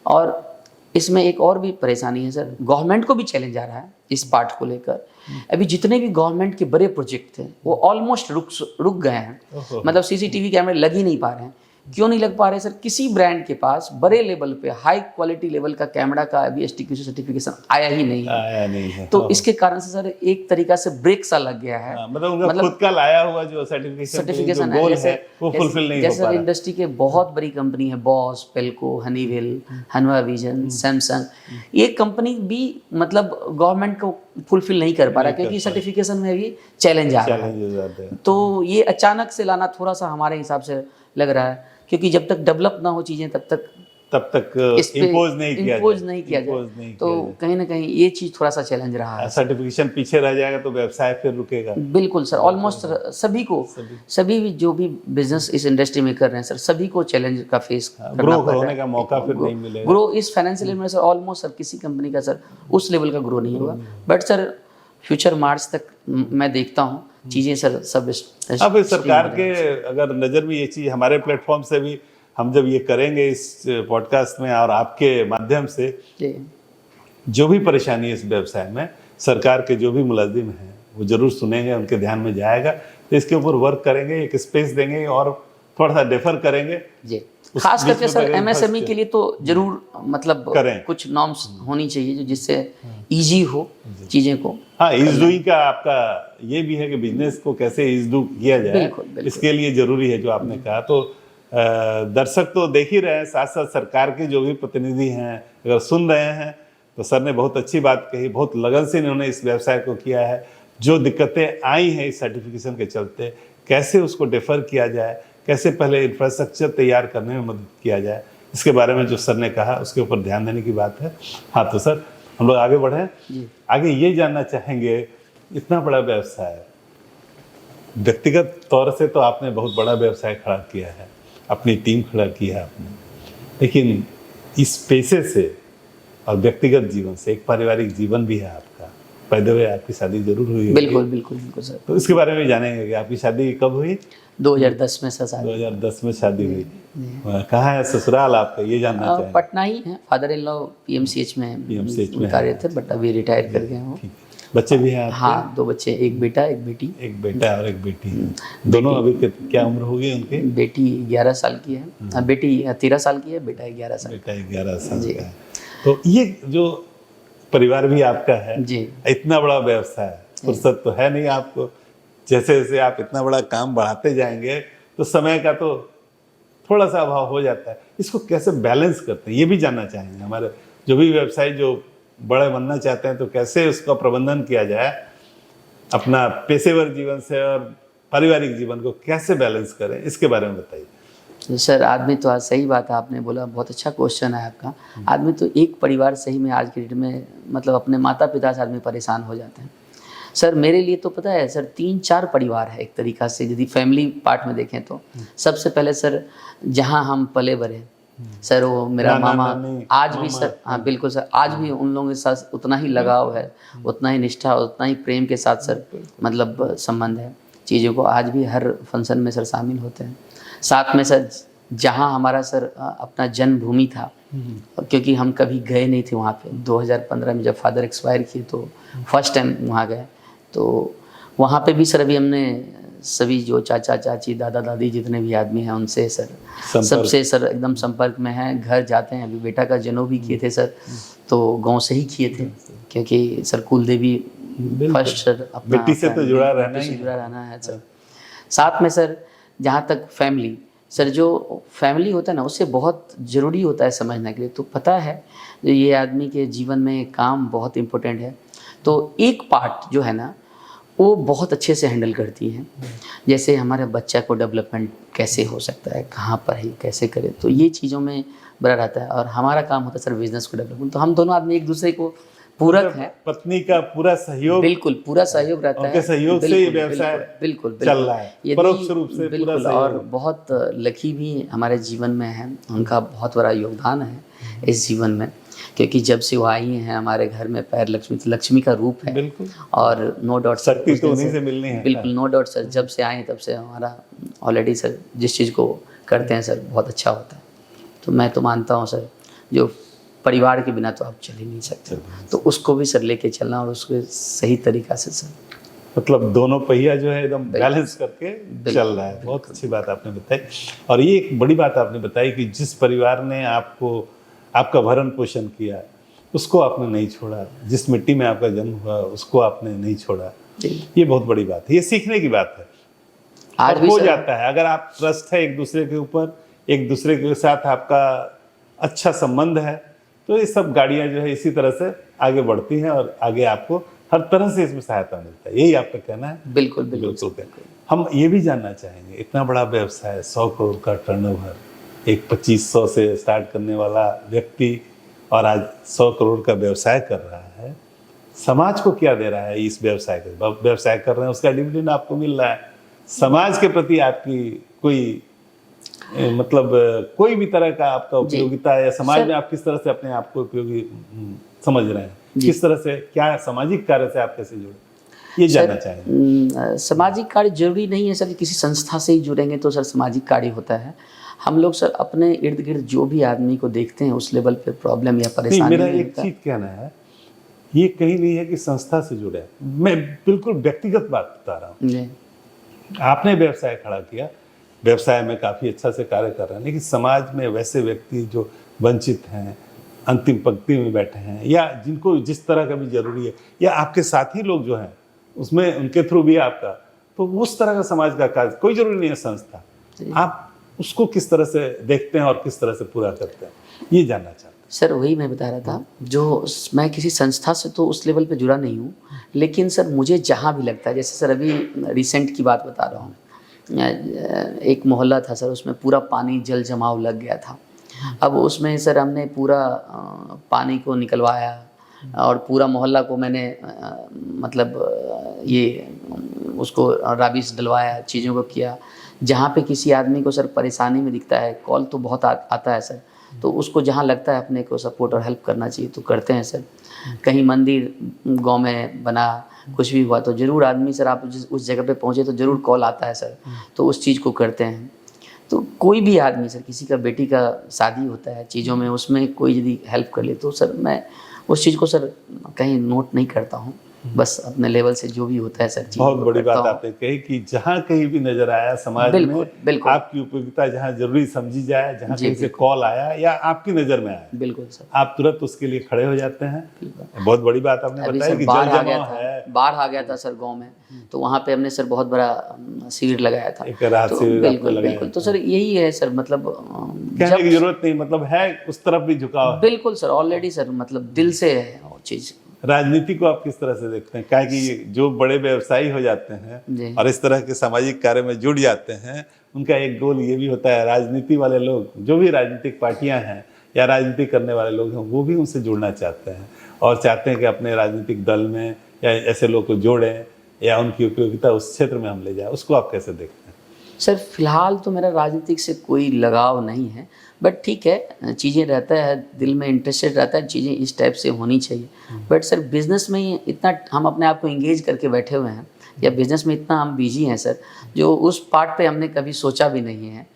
Speaker 1: और इसमें एक और भी परेशानी है सर, गवर्नमेंट को भी चैलेंज आ रहा है इस पार्ट को लेकर। अभी जितने भी गवर्नमेंट के बड़े प्रोजेक्ट थे वो ऑलमोस्ट रुक गए हैं। मतलब CCTV कैमरे लग ही नहीं पा रहे हैं। क्यों नहीं लग पा रहे सर? किसी ब्रांड के पास बड़े लेवल पे हाई क्वालिटी लेवल का कैमरा का अभी STQC सर्टिफिकेशन आया ही नहीं है। तो इसके कारण से सर एक तरीका से ब्रेक सा लग गया है।
Speaker 2: मतलब खुद का लाया हुआ जो सर्टिफिकेशन गोल है वो फुलफिल नहीं हो पा रहा।
Speaker 1: इंडस्ट्री के बहुत बड़ी कंपनी है, बॉस, पेल्को, हनीवेल, हनवा विजन, सैमसंग, ये कंपनी भी मतलब गवर्नमेंट को फुलफिल नहीं कर पा रहा क्योंकि सर्टिफिकेशन में भी चैलेंज आ रहा है। तो ये अचानक से लाना थोड़ा सा हमारे हिसाब से लग रहा है, क्योंकि जब तक डेवलप ना हो चीज़ें तब तक
Speaker 2: इम्पोज नहीं किया
Speaker 1: जाए, तो कहीं ना कहीं ये चीज़ थोड़ा सा चैलेंज रहा है।
Speaker 2: सर्टिफिकेशन पीछे रह जाएगा तो व्यवसाय फिर रुकेगा।
Speaker 1: बिल्कुल सर, ऑलमोस्ट सभी भी जो भी बिजनेस इस इंडस्ट्री में कर रहे हैं सर सभी को चैलेंज का फेस
Speaker 2: ग्रो होने का मौका फिर नहीं मिलेगा।
Speaker 1: ग्रो इस फाइनेंशियल ईयर में सर ऑलमोस्ट सर किसी कंपनी का सर उस लेवल का ग्रो नहीं होगा। बट सर फ्यूचर मार्च तक मैं देखता हूँ चीज़ें सर सब।
Speaker 2: अब सरकार के अगर नज़र में ये चीज़ हमारे प्लेटफॉर्म से भी हम जब ये करेंगे इस पॉडकास्ट में और आपके माध्यम से, जो भी परेशानी है इस व्यवसाय में, सरकार के जो भी मुलाजिम हैं वो जरूर सुनेंगे, उनके ध्यान में जाएगा, तो इसके ऊपर वर्क करेंगे, एक स्पेस देंगे और थोड़ा सा डेफर करेंगे
Speaker 1: जी। खास करके सर MSME के लिए तो जरूर मतलब करें, कुछ नॉर्म्स होनी चाहिए जो जिससे इजी हो चीज़ें को।
Speaker 2: हाँ, ईज डूइंग का आपका ये भी है कि बिजनेस को कैसे ईज डू किया जाए, बिल्कुल। इसके लिए जरूरी है जो आपने कहा। तो दर्शक तो देख ही रहे हैं, साथ साथ सरकार के जो भी प्रतिनिधि हैं अगर सुन रहे हैं तो सर ने बहुत अच्छी बात कही, बहुत लगन से इन्होंने इस व्यवसाय को किया है। जो दिक्कतें आई हैं इस सर्टिफिकेशन के चलते, कैसे उसको डिफर किया जाए, कैसे पहले इंफ्रास्ट्रक्चर तैयार करने में मदद किया जाए, इसके बारे में जो सर ने कहा उसके ऊपर ध्यान देने की बात है। हाँ, तो सर हम लोग आगे बढ़ें। आगे ये जानना चाहेंगे, इतना बड़ा व्यवसाय, व्यक्तिगत तौर से तो आपने बहुत बड़ा व्यवसाय खड़ा किया है, अपनी टीम खड़ा किया है आपने, लेकिन इस पेशे से और व्यक्तिगत जीवन से एक पारिवारिक जीवन भी है आपका, पैदा हुए आपकी शादी जरूर हुई होगी।
Speaker 1: बिल्कुल बिल्कुल बिल्कुल सर।
Speaker 2: तो इसके बारे में जानेंगे कि आपकी शादी कब हुई?
Speaker 1: 2010 में सर शादी।
Speaker 2: 2010 में शादी हुई। कहाँ है ससुराल आपका, ये जानना चाहेंगे?
Speaker 1: पटना ही है। फादर इन लॉ PMCH में कार्यरत थे, बट अभी रिटायर कर गए हैं वो।
Speaker 2: ठीक है। बच्चे भी हैं आपके?
Speaker 1: हाँ, 2 बच्चे, एक बेटा एक बेटी।
Speaker 2: एक बेटा और एक बेटी। दोनों अभी क्या उम्र हो गई उनके?
Speaker 1: बेटी 11 साल की है, बेटी 13 साल की है, बेटा 11 साल।
Speaker 2: बेटा 11 साल का है। तो ये जो परिवार भी आपका है
Speaker 1: जी,
Speaker 2: इतना बड़ा व्यवसाय, फुर्सत तो है नहीं आपको। जैसे जैसे आप इतना बड़ा काम बढ़ाते जाएंगे तो समय का तो थोड़ा सा अभाव हो जाता है। इसको कैसे बैलेंस करते हैं ये भी जानना चाहेंगे। हमारे जो भी व्यवसायी जो बड़े बनना चाहते हैं तो कैसे उसका प्रबंधन किया जाए, अपना पेशेवर जीवन से और पारिवारिक जीवन को कैसे बैलेंस करें, इसके बारे में बताइए।
Speaker 1: तो सर आदमी तो आज, सही बात है आपने बोला, बहुत अच्छा क्वेश्चन है आपका। आदमी तो एक परिवार से ही में आज के डेट में मतलब अपने माता पिता से आदमी परेशान हो जाते हैं। सर मेरे लिए तो पता है सर 3-4 परिवार है एक तरीक़ा से, यदि फैमिली पार्ट में देखें तो। सबसे पहले सर जहाँ हम पले बड़े सर, वो मेरा मामा आज भी सर, हाँ बिल्कुल सर, आज भी उन लोगों के साथ उतना ही लगाव है, उतना ही निष्ठा, उतना ही प्रेम के साथ सर मतलब संबंध है। चीज़ों को आज भी हर फंक्शन में सर शामिल होते हैं। साथ में सर जहाँ हमारा सर अपना जन्मभूमि था, क्योंकि हम कभी गए नहीं थे वहाँ पे। 2015 में जब फादर एक्सपायर किए तो फर्स्ट टाइम वहाँ गए। तो वहाँ पे भी सर अभी हमने सभी जो चाचा चाची दादा दादी जितने भी आदमी हैं उनसे सर सबसे सर एकदम संपर्क में हैं। घर जाते हैं, अभी बेटा का जनेऊ भी किए थे सर, तो गांव से ही किए थे, क्योंकि सर कुलदेवी फर्स्ट सर अपना
Speaker 2: मिट्टी से तो जुड़ा
Speaker 1: रहना है सर। साथ में सर जहाँ तक फैमिली सर, जो फैमिली होता है ना उससे बहुत ज़रूरी होता है समझने के लिए। तो पता है ये आदमी के जीवन में काम बहुत इम्पोर्टेंट है। तो एक पार्ट जो है ना वो बहुत अच्छे से हैंडल करती हैं, जैसे हमारे बच्चा को डेवलपमेंट कैसे हो सकता है, कहाँ पर ही कैसे करें, तो ये चीज़ों में बड़ा रहता है। और हमारा काम होता है सर बिजनेस को डेवलपमेंट। तो हम दोनों आदमी एक दूसरे को पूरक है।
Speaker 2: पत्नी का पूरा सहयोग,
Speaker 1: बिल्कुल पूरा सहयोग रहता है।
Speaker 2: उनके सहयोग से ये व्यवसाय
Speaker 1: बिल्कुल
Speaker 2: चल रहा है, परोक्ष रूप से पूरा
Speaker 1: बिल्कुल। और बहुत लकी भी हमारे जीवन में है, उनका बहुत बड़ा योगदान है इस जीवन में, क्योंकि जब से वो आई हैं हमारे घर में पैर लक्ष्मी का रूप है।
Speaker 2: बिल्कुल।
Speaker 1: और नो डाउट
Speaker 2: शक्ति तो उन्हीं से मिलनी है।
Speaker 1: बिल्कुल नो डाउट सर, जब से आए तब से हमारा ऑलरेडी सर जिस चीज़ को करते हैं सर बहुत अच्छा होता है। तो मैं तो मानता हूँ सर जो परिवार के बिना तो आप चल ही नहीं सकते, तो उसको भी सर लेके चलना और उसको सही तरीक़ा से सर,
Speaker 2: मतलब दोनों पहिया जो है एकदम बैलेंस करके चल रहा है। बहुत अच्छी बात आपने बताई। और ये एक बड़ी बात आपने बताई कि जिस परिवार ने आपको आपका भरण पोषण किया उसको आपने नहीं छोड़ा, जिस मिट्टी में आपका जन्म हुआ उसको आपने नहीं छोड़ा, ये बहुत बड़ी बात है, ये सीखने की बात है। आज हो जाता है अगर आप ट्रस्ट है एक दूसरे के ऊपर, एक दूसरे के साथ आपका अच्छा संबंध है, तो ये सब गाड़ियां जो है इसी तरह से आगे बढ़ती हैं और आगे आपको हर तरह से इसमें सहायता मिलता है। यही आपका कहना है?
Speaker 1: बिल्कुल बिल्कुल।
Speaker 2: हम ये भी जानना चाहेंगे, इतना बड़ा व्यवसाय 100 करोड़ का टर्नओवर, एक 2500 से स्टार्ट करने वाला व्यक्ति और आज 100 करोड़ का व्यवसाय कर रहा है, समाज को क्या दे रहा है इस व्यवसाय के? व्यवसाय कर रहे हैं उसका डिविडेंड आपको मिल रहा है, समाज के प्रति आपकी कोई मतलब कोई भी तरह का आपका उपयोगिता है, या समाज में आप किस तरह से अपने आप को उपयोगी समझ रहे हैं, किस तरह से, क्या सामाजिक कार्य से आप कैसे जुड़े, ये जानना चाहेंगे।
Speaker 1: सामाजिक कार्य जरूरी नहीं है सर किसी संस्था से ही जुड़ेंगे तो सर सामाजिक कार्य होता है। हम लोग सर अपने इर्द गिर्द जो भी आदमी को देखते हैं उस लेवल पे प्रॉब्लम या परेशानी,
Speaker 2: मेरा एक चीज कहना है, ये कहीं नहीं है कि संस्था से जुड़े, मैं बिल्कुल व्यक्तिगत बात बता रहा हूँ। आपने व्यवसाय खड़ा किया, व्यवसाय में काफी अच्छा से कार्य कर रहे हैं, लेकिन समाज में वैसे व्यक्ति जो वंचित हैं, अंतिम पंक्ति में बैठे हैं, या जिनको जिस तरह का भी जरूरी है, या आपके साथी लोग जो हैं उसमें उनके थ्रू भी आपका, तो उस तरह का समाज का कार्य कोई जरूरी नहीं है संस्था, आप उसको किस तरह से देखते हैं और किस तरह से पूरा करते हैं, ये जानना चाहते हैं।
Speaker 1: सर वही मैं बता रहा था, जो मैं किसी संस्था से तो उस लेवल पे जुड़ा नहीं हूँ, लेकिन सर मुझे जहाँ भी लगता है, जैसे सर अभी रिसेंट की बात बता रहा हूँ, एक मोहल्ला था सर, उसमें पूरा पानी जल जमाव लग गया था। अब उसमें सर हमने पूरा पानी को निकलवाया और पूरा मोहल्ला को मैंने मतलब ये उसको राबिस डलवाया, चीज़ों को किया। जहाँ पे किसी आदमी को सर परेशानी में दिखता है, कॉल तो बहुत आता है सर, तो उसको जहाँ लगता है अपने को सपोर्ट और हेल्प करना चाहिए तो करते हैं सर। कहीं मंदिर गांव में बना, कुछ भी हुआ तो ज़रूर आदमी सर, आप उस जगह पे पहुँचे तो ज़रूर कॉल आता है सर, तो उस चीज़ को करते हैं। तो कोई भी आदमी सर, किसी का बेटी का शादी होता है चीज़ों में, उसमें कोई यदि हेल्प कर ले तो सर मैं उस चीज़ को सर कहीं नोट नहीं करता हूँ, बस अपने लेवल से जो भी होता है सर चीज़
Speaker 2: बहुत
Speaker 1: को
Speaker 2: बड़ी
Speaker 1: करता
Speaker 2: बात
Speaker 1: हूँ।
Speaker 2: आपने कही कि जहाँ कहीं भी नजर आया समाज
Speaker 1: बिल्कुल,
Speaker 2: में
Speaker 1: बिल्कुल।
Speaker 2: आपकी उपयोगिता जहाँ जरूरी समझी जाए, जहाँ
Speaker 1: जी,
Speaker 2: कहीं से
Speaker 1: बिल्कुल।
Speaker 2: कॉल आया या आपकी नजर में आया,
Speaker 1: बिल्कुल सर।
Speaker 2: आप तुरंत उसके लिए खड़े हो जाते हैं।
Speaker 1: बिल्कुल।
Speaker 2: बहुत बड़ी बात आपने
Speaker 1: अभी
Speaker 2: बताई
Speaker 1: सर
Speaker 2: कि
Speaker 1: बाढ़
Speaker 2: जल
Speaker 1: आ गया
Speaker 2: जमाव
Speaker 1: था,
Speaker 2: है,
Speaker 1: बाढ़ आ गया था सर गाँव में, तो वहाँ पे हमने सर बहुत बड़ा शिविर लगाया था।
Speaker 2: एक राहत
Speaker 1: तो
Speaker 2: शिविर आपने
Speaker 1: बिल्कुल,
Speaker 2: लगाया
Speaker 1: बिल्कुल। तो
Speaker 2: था।
Speaker 1: सर यही है सर, मतलब
Speaker 2: कहने की
Speaker 1: जब
Speaker 2: जरूरत नहीं, मतलब है उस तरफ भी झुकाव है।
Speaker 1: बिल्कुल सर, ऑलरेडी सर मतलब दिल से है वो चीज़।
Speaker 2: राजनीति को आप किस तरह से देखते हैं? क्या कि जो बड़े व्यवसायी हो जाते हैं
Speaker 1: जी।
Speaker 2: और इस तरह के सामाजिक कार्य में जुड़ जाते हैं, उनका एक गोल ये भी होता है, राजनीति वाले लोग, जो भी राजनीतिक पार्टियां हैं या राजनीति करने वाले लोग हैं, वो भी उनसे जुड़ना चाहते हैं और चाहते हैं कि अपने राजनीतिक दल में या ऐसे लोग को जोड़ें या उनकी उपयोगिता उस क्षेत्र में हम ले जाएं। उसको आप कैसे देखते हैं?
Speaker 1: सर फिलहाल तो मेरा राजनीतिक से कोई लगाव नहीं है, बट ठीक है, चीज़ें रहता है, दिल में इंटरेस्टेड रहता है, चीज़ें इस टाइप से होनी चाहिए। बट सर बिज़नेस में ही इतना हम अपने आप को इंगेज करके बैठे हुए हैं, या बिज़नेस में इतना हम बिजी हैं सर, जो उस पार्ट पे हमने कभी सोचा भी नहीं है।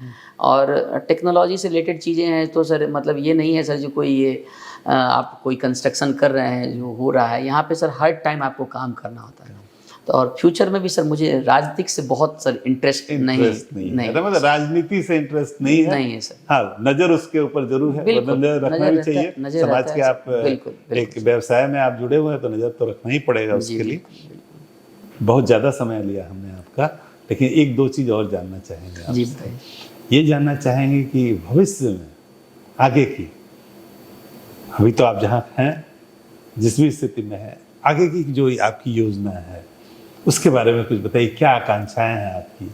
Speaker 1: और टेक्नोलॉजी से रिलेटेड चीज़ें हैं तो सर मतलब ये नहीं है सर जो कोई ये आप कोई कंस्ट्रक्शन कर रहे हैं जो हो रहा है, यहाँ पे सर हर टाइम आपको काम करना होता है। तो और फ्यूचर में भी सर मुझे राजनीतिक से बहुत सर इंटरेस्ट नहीं
Speaker 2: है। तो मतलब राजनीति से इंटरेस्ट नहीं है।
Speaker 1: नहीं है सर।
Speaker 2: हाँ, नजर उसके ऊपर जरूर है,
Speaker 1: बिल्कुल,
Speaker 2: नजर रखना
Speaker 1: नज़र
Speaker 2: भी
Speaker 1: रहता है,
Speaker 2: चाहिए।
Speaker 1: नज़र
Speaker 2: समाज
Speaker 1: रहता
Speaker 2: के
Speaker 1: है
Speaker 2: आप
Speaker 1: सर। बिल्कुल,
Speaker 2: एक
Speaker 1: बिल्कुल।
Speaker 2: व्यवसाय में आप जुड़े हुए हैं तो नजर तो रखना ही पड़ेगा
Speaker 1: जी,
Speaker 2: उसके लिए।
Speaker 1: बिल्कुल।
Speaker 2: बहुत ज्यादा समय लिया हमने आपका, लेकिन एक दो चीज और जानना चाहेंगे
Speaker 1: जी
Speaker 2: आपसे।
Speaker 1: बताइए।
Speaker 2: ये जानना चाहेंगे कि भविष्य में आगे की, अभी तो आप जहाँ हैं, जिस भी स्थिति में है, आगे की जो आपकी योजना है उसके बारे में कुछ बताइए। क्या आकांक्षाएं हैं आपकी,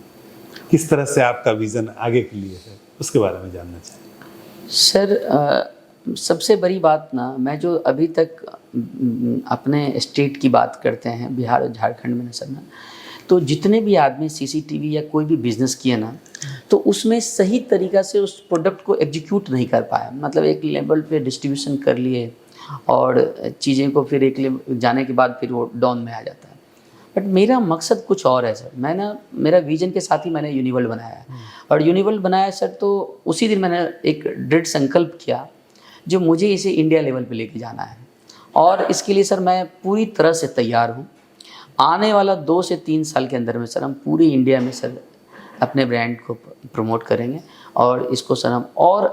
Speaker 2: किस तरह से आपका विजन आगे के लिए है, उसके बारे में जानना चाहेंगे।
Speaker 1: सर सबसे बड़ी बात ना, मैं जो अभी तक अपने स्टेट की बात करते हैं, बिहार और झारखंड में ना सर ना, तो जितने भी आदमी सीसीटीवी या कोई भी बिज़नेस किया ना, तो उसमें सही तरीक़ा से उस प्रोडक्ट को एग्जीक्यूट नहीं कर पाया। मतलब एक लेवल पे डिस्ट्रीब्यूशन कर लिए और चीज़ें को फिर एक लेवल जाने के बाद फिर वो डाउन में आ जाता है। बट मेरा मकसद कुछ और है सर। मैं ना, मेरा विजन के साथ ही मैंने यूनिवर्ल्ड बनाया है, और यूनिवर्ल्ड बनाया सर तो उसी दिन मैंने एक दृढ़ संकल्प किया जो मुझे इसे इंडिया लेवल पे लेके जाना है, और इसके लिए सर मैं पूरी तरह से तैयार हूँ। आने वाला 2 से 3 साल के अंदर में सर हम पूरी इंडिया में सर अपने ब्रांड को प्रमोट करेंगे, और इसको सर हम और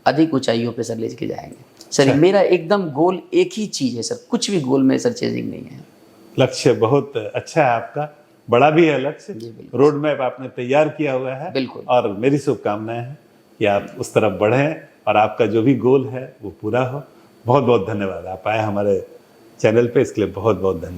Speaker 1: अधिक ऊंचाइयों पे सर ले के जाएंगे सर। मेरा एकदम गोल एक ही चीज़ है सर, कुछ भी गोल में सर चेंजिंग नहीं है।
Speaker 2: लक्ष्य बहुत अच्छा है आपका, बड़ा भी है लक्ष्य,
Speaker 1: जी बिल्कुल।
Speaker 2: रोड मैप आपने तैयार किया हुआ है।
Speaker 1: बिल्कुल।
Speaker 2: और मेरी शुभकामनाएं हैं कि आप उस तरफ बढ़ें और आपका जो भी गोल है वो पूरा हो। बहुत बहुत धन्यवाद, आप आए हमारे चैनल पे, इसके लिए बहुत बहुत धन्यवाद।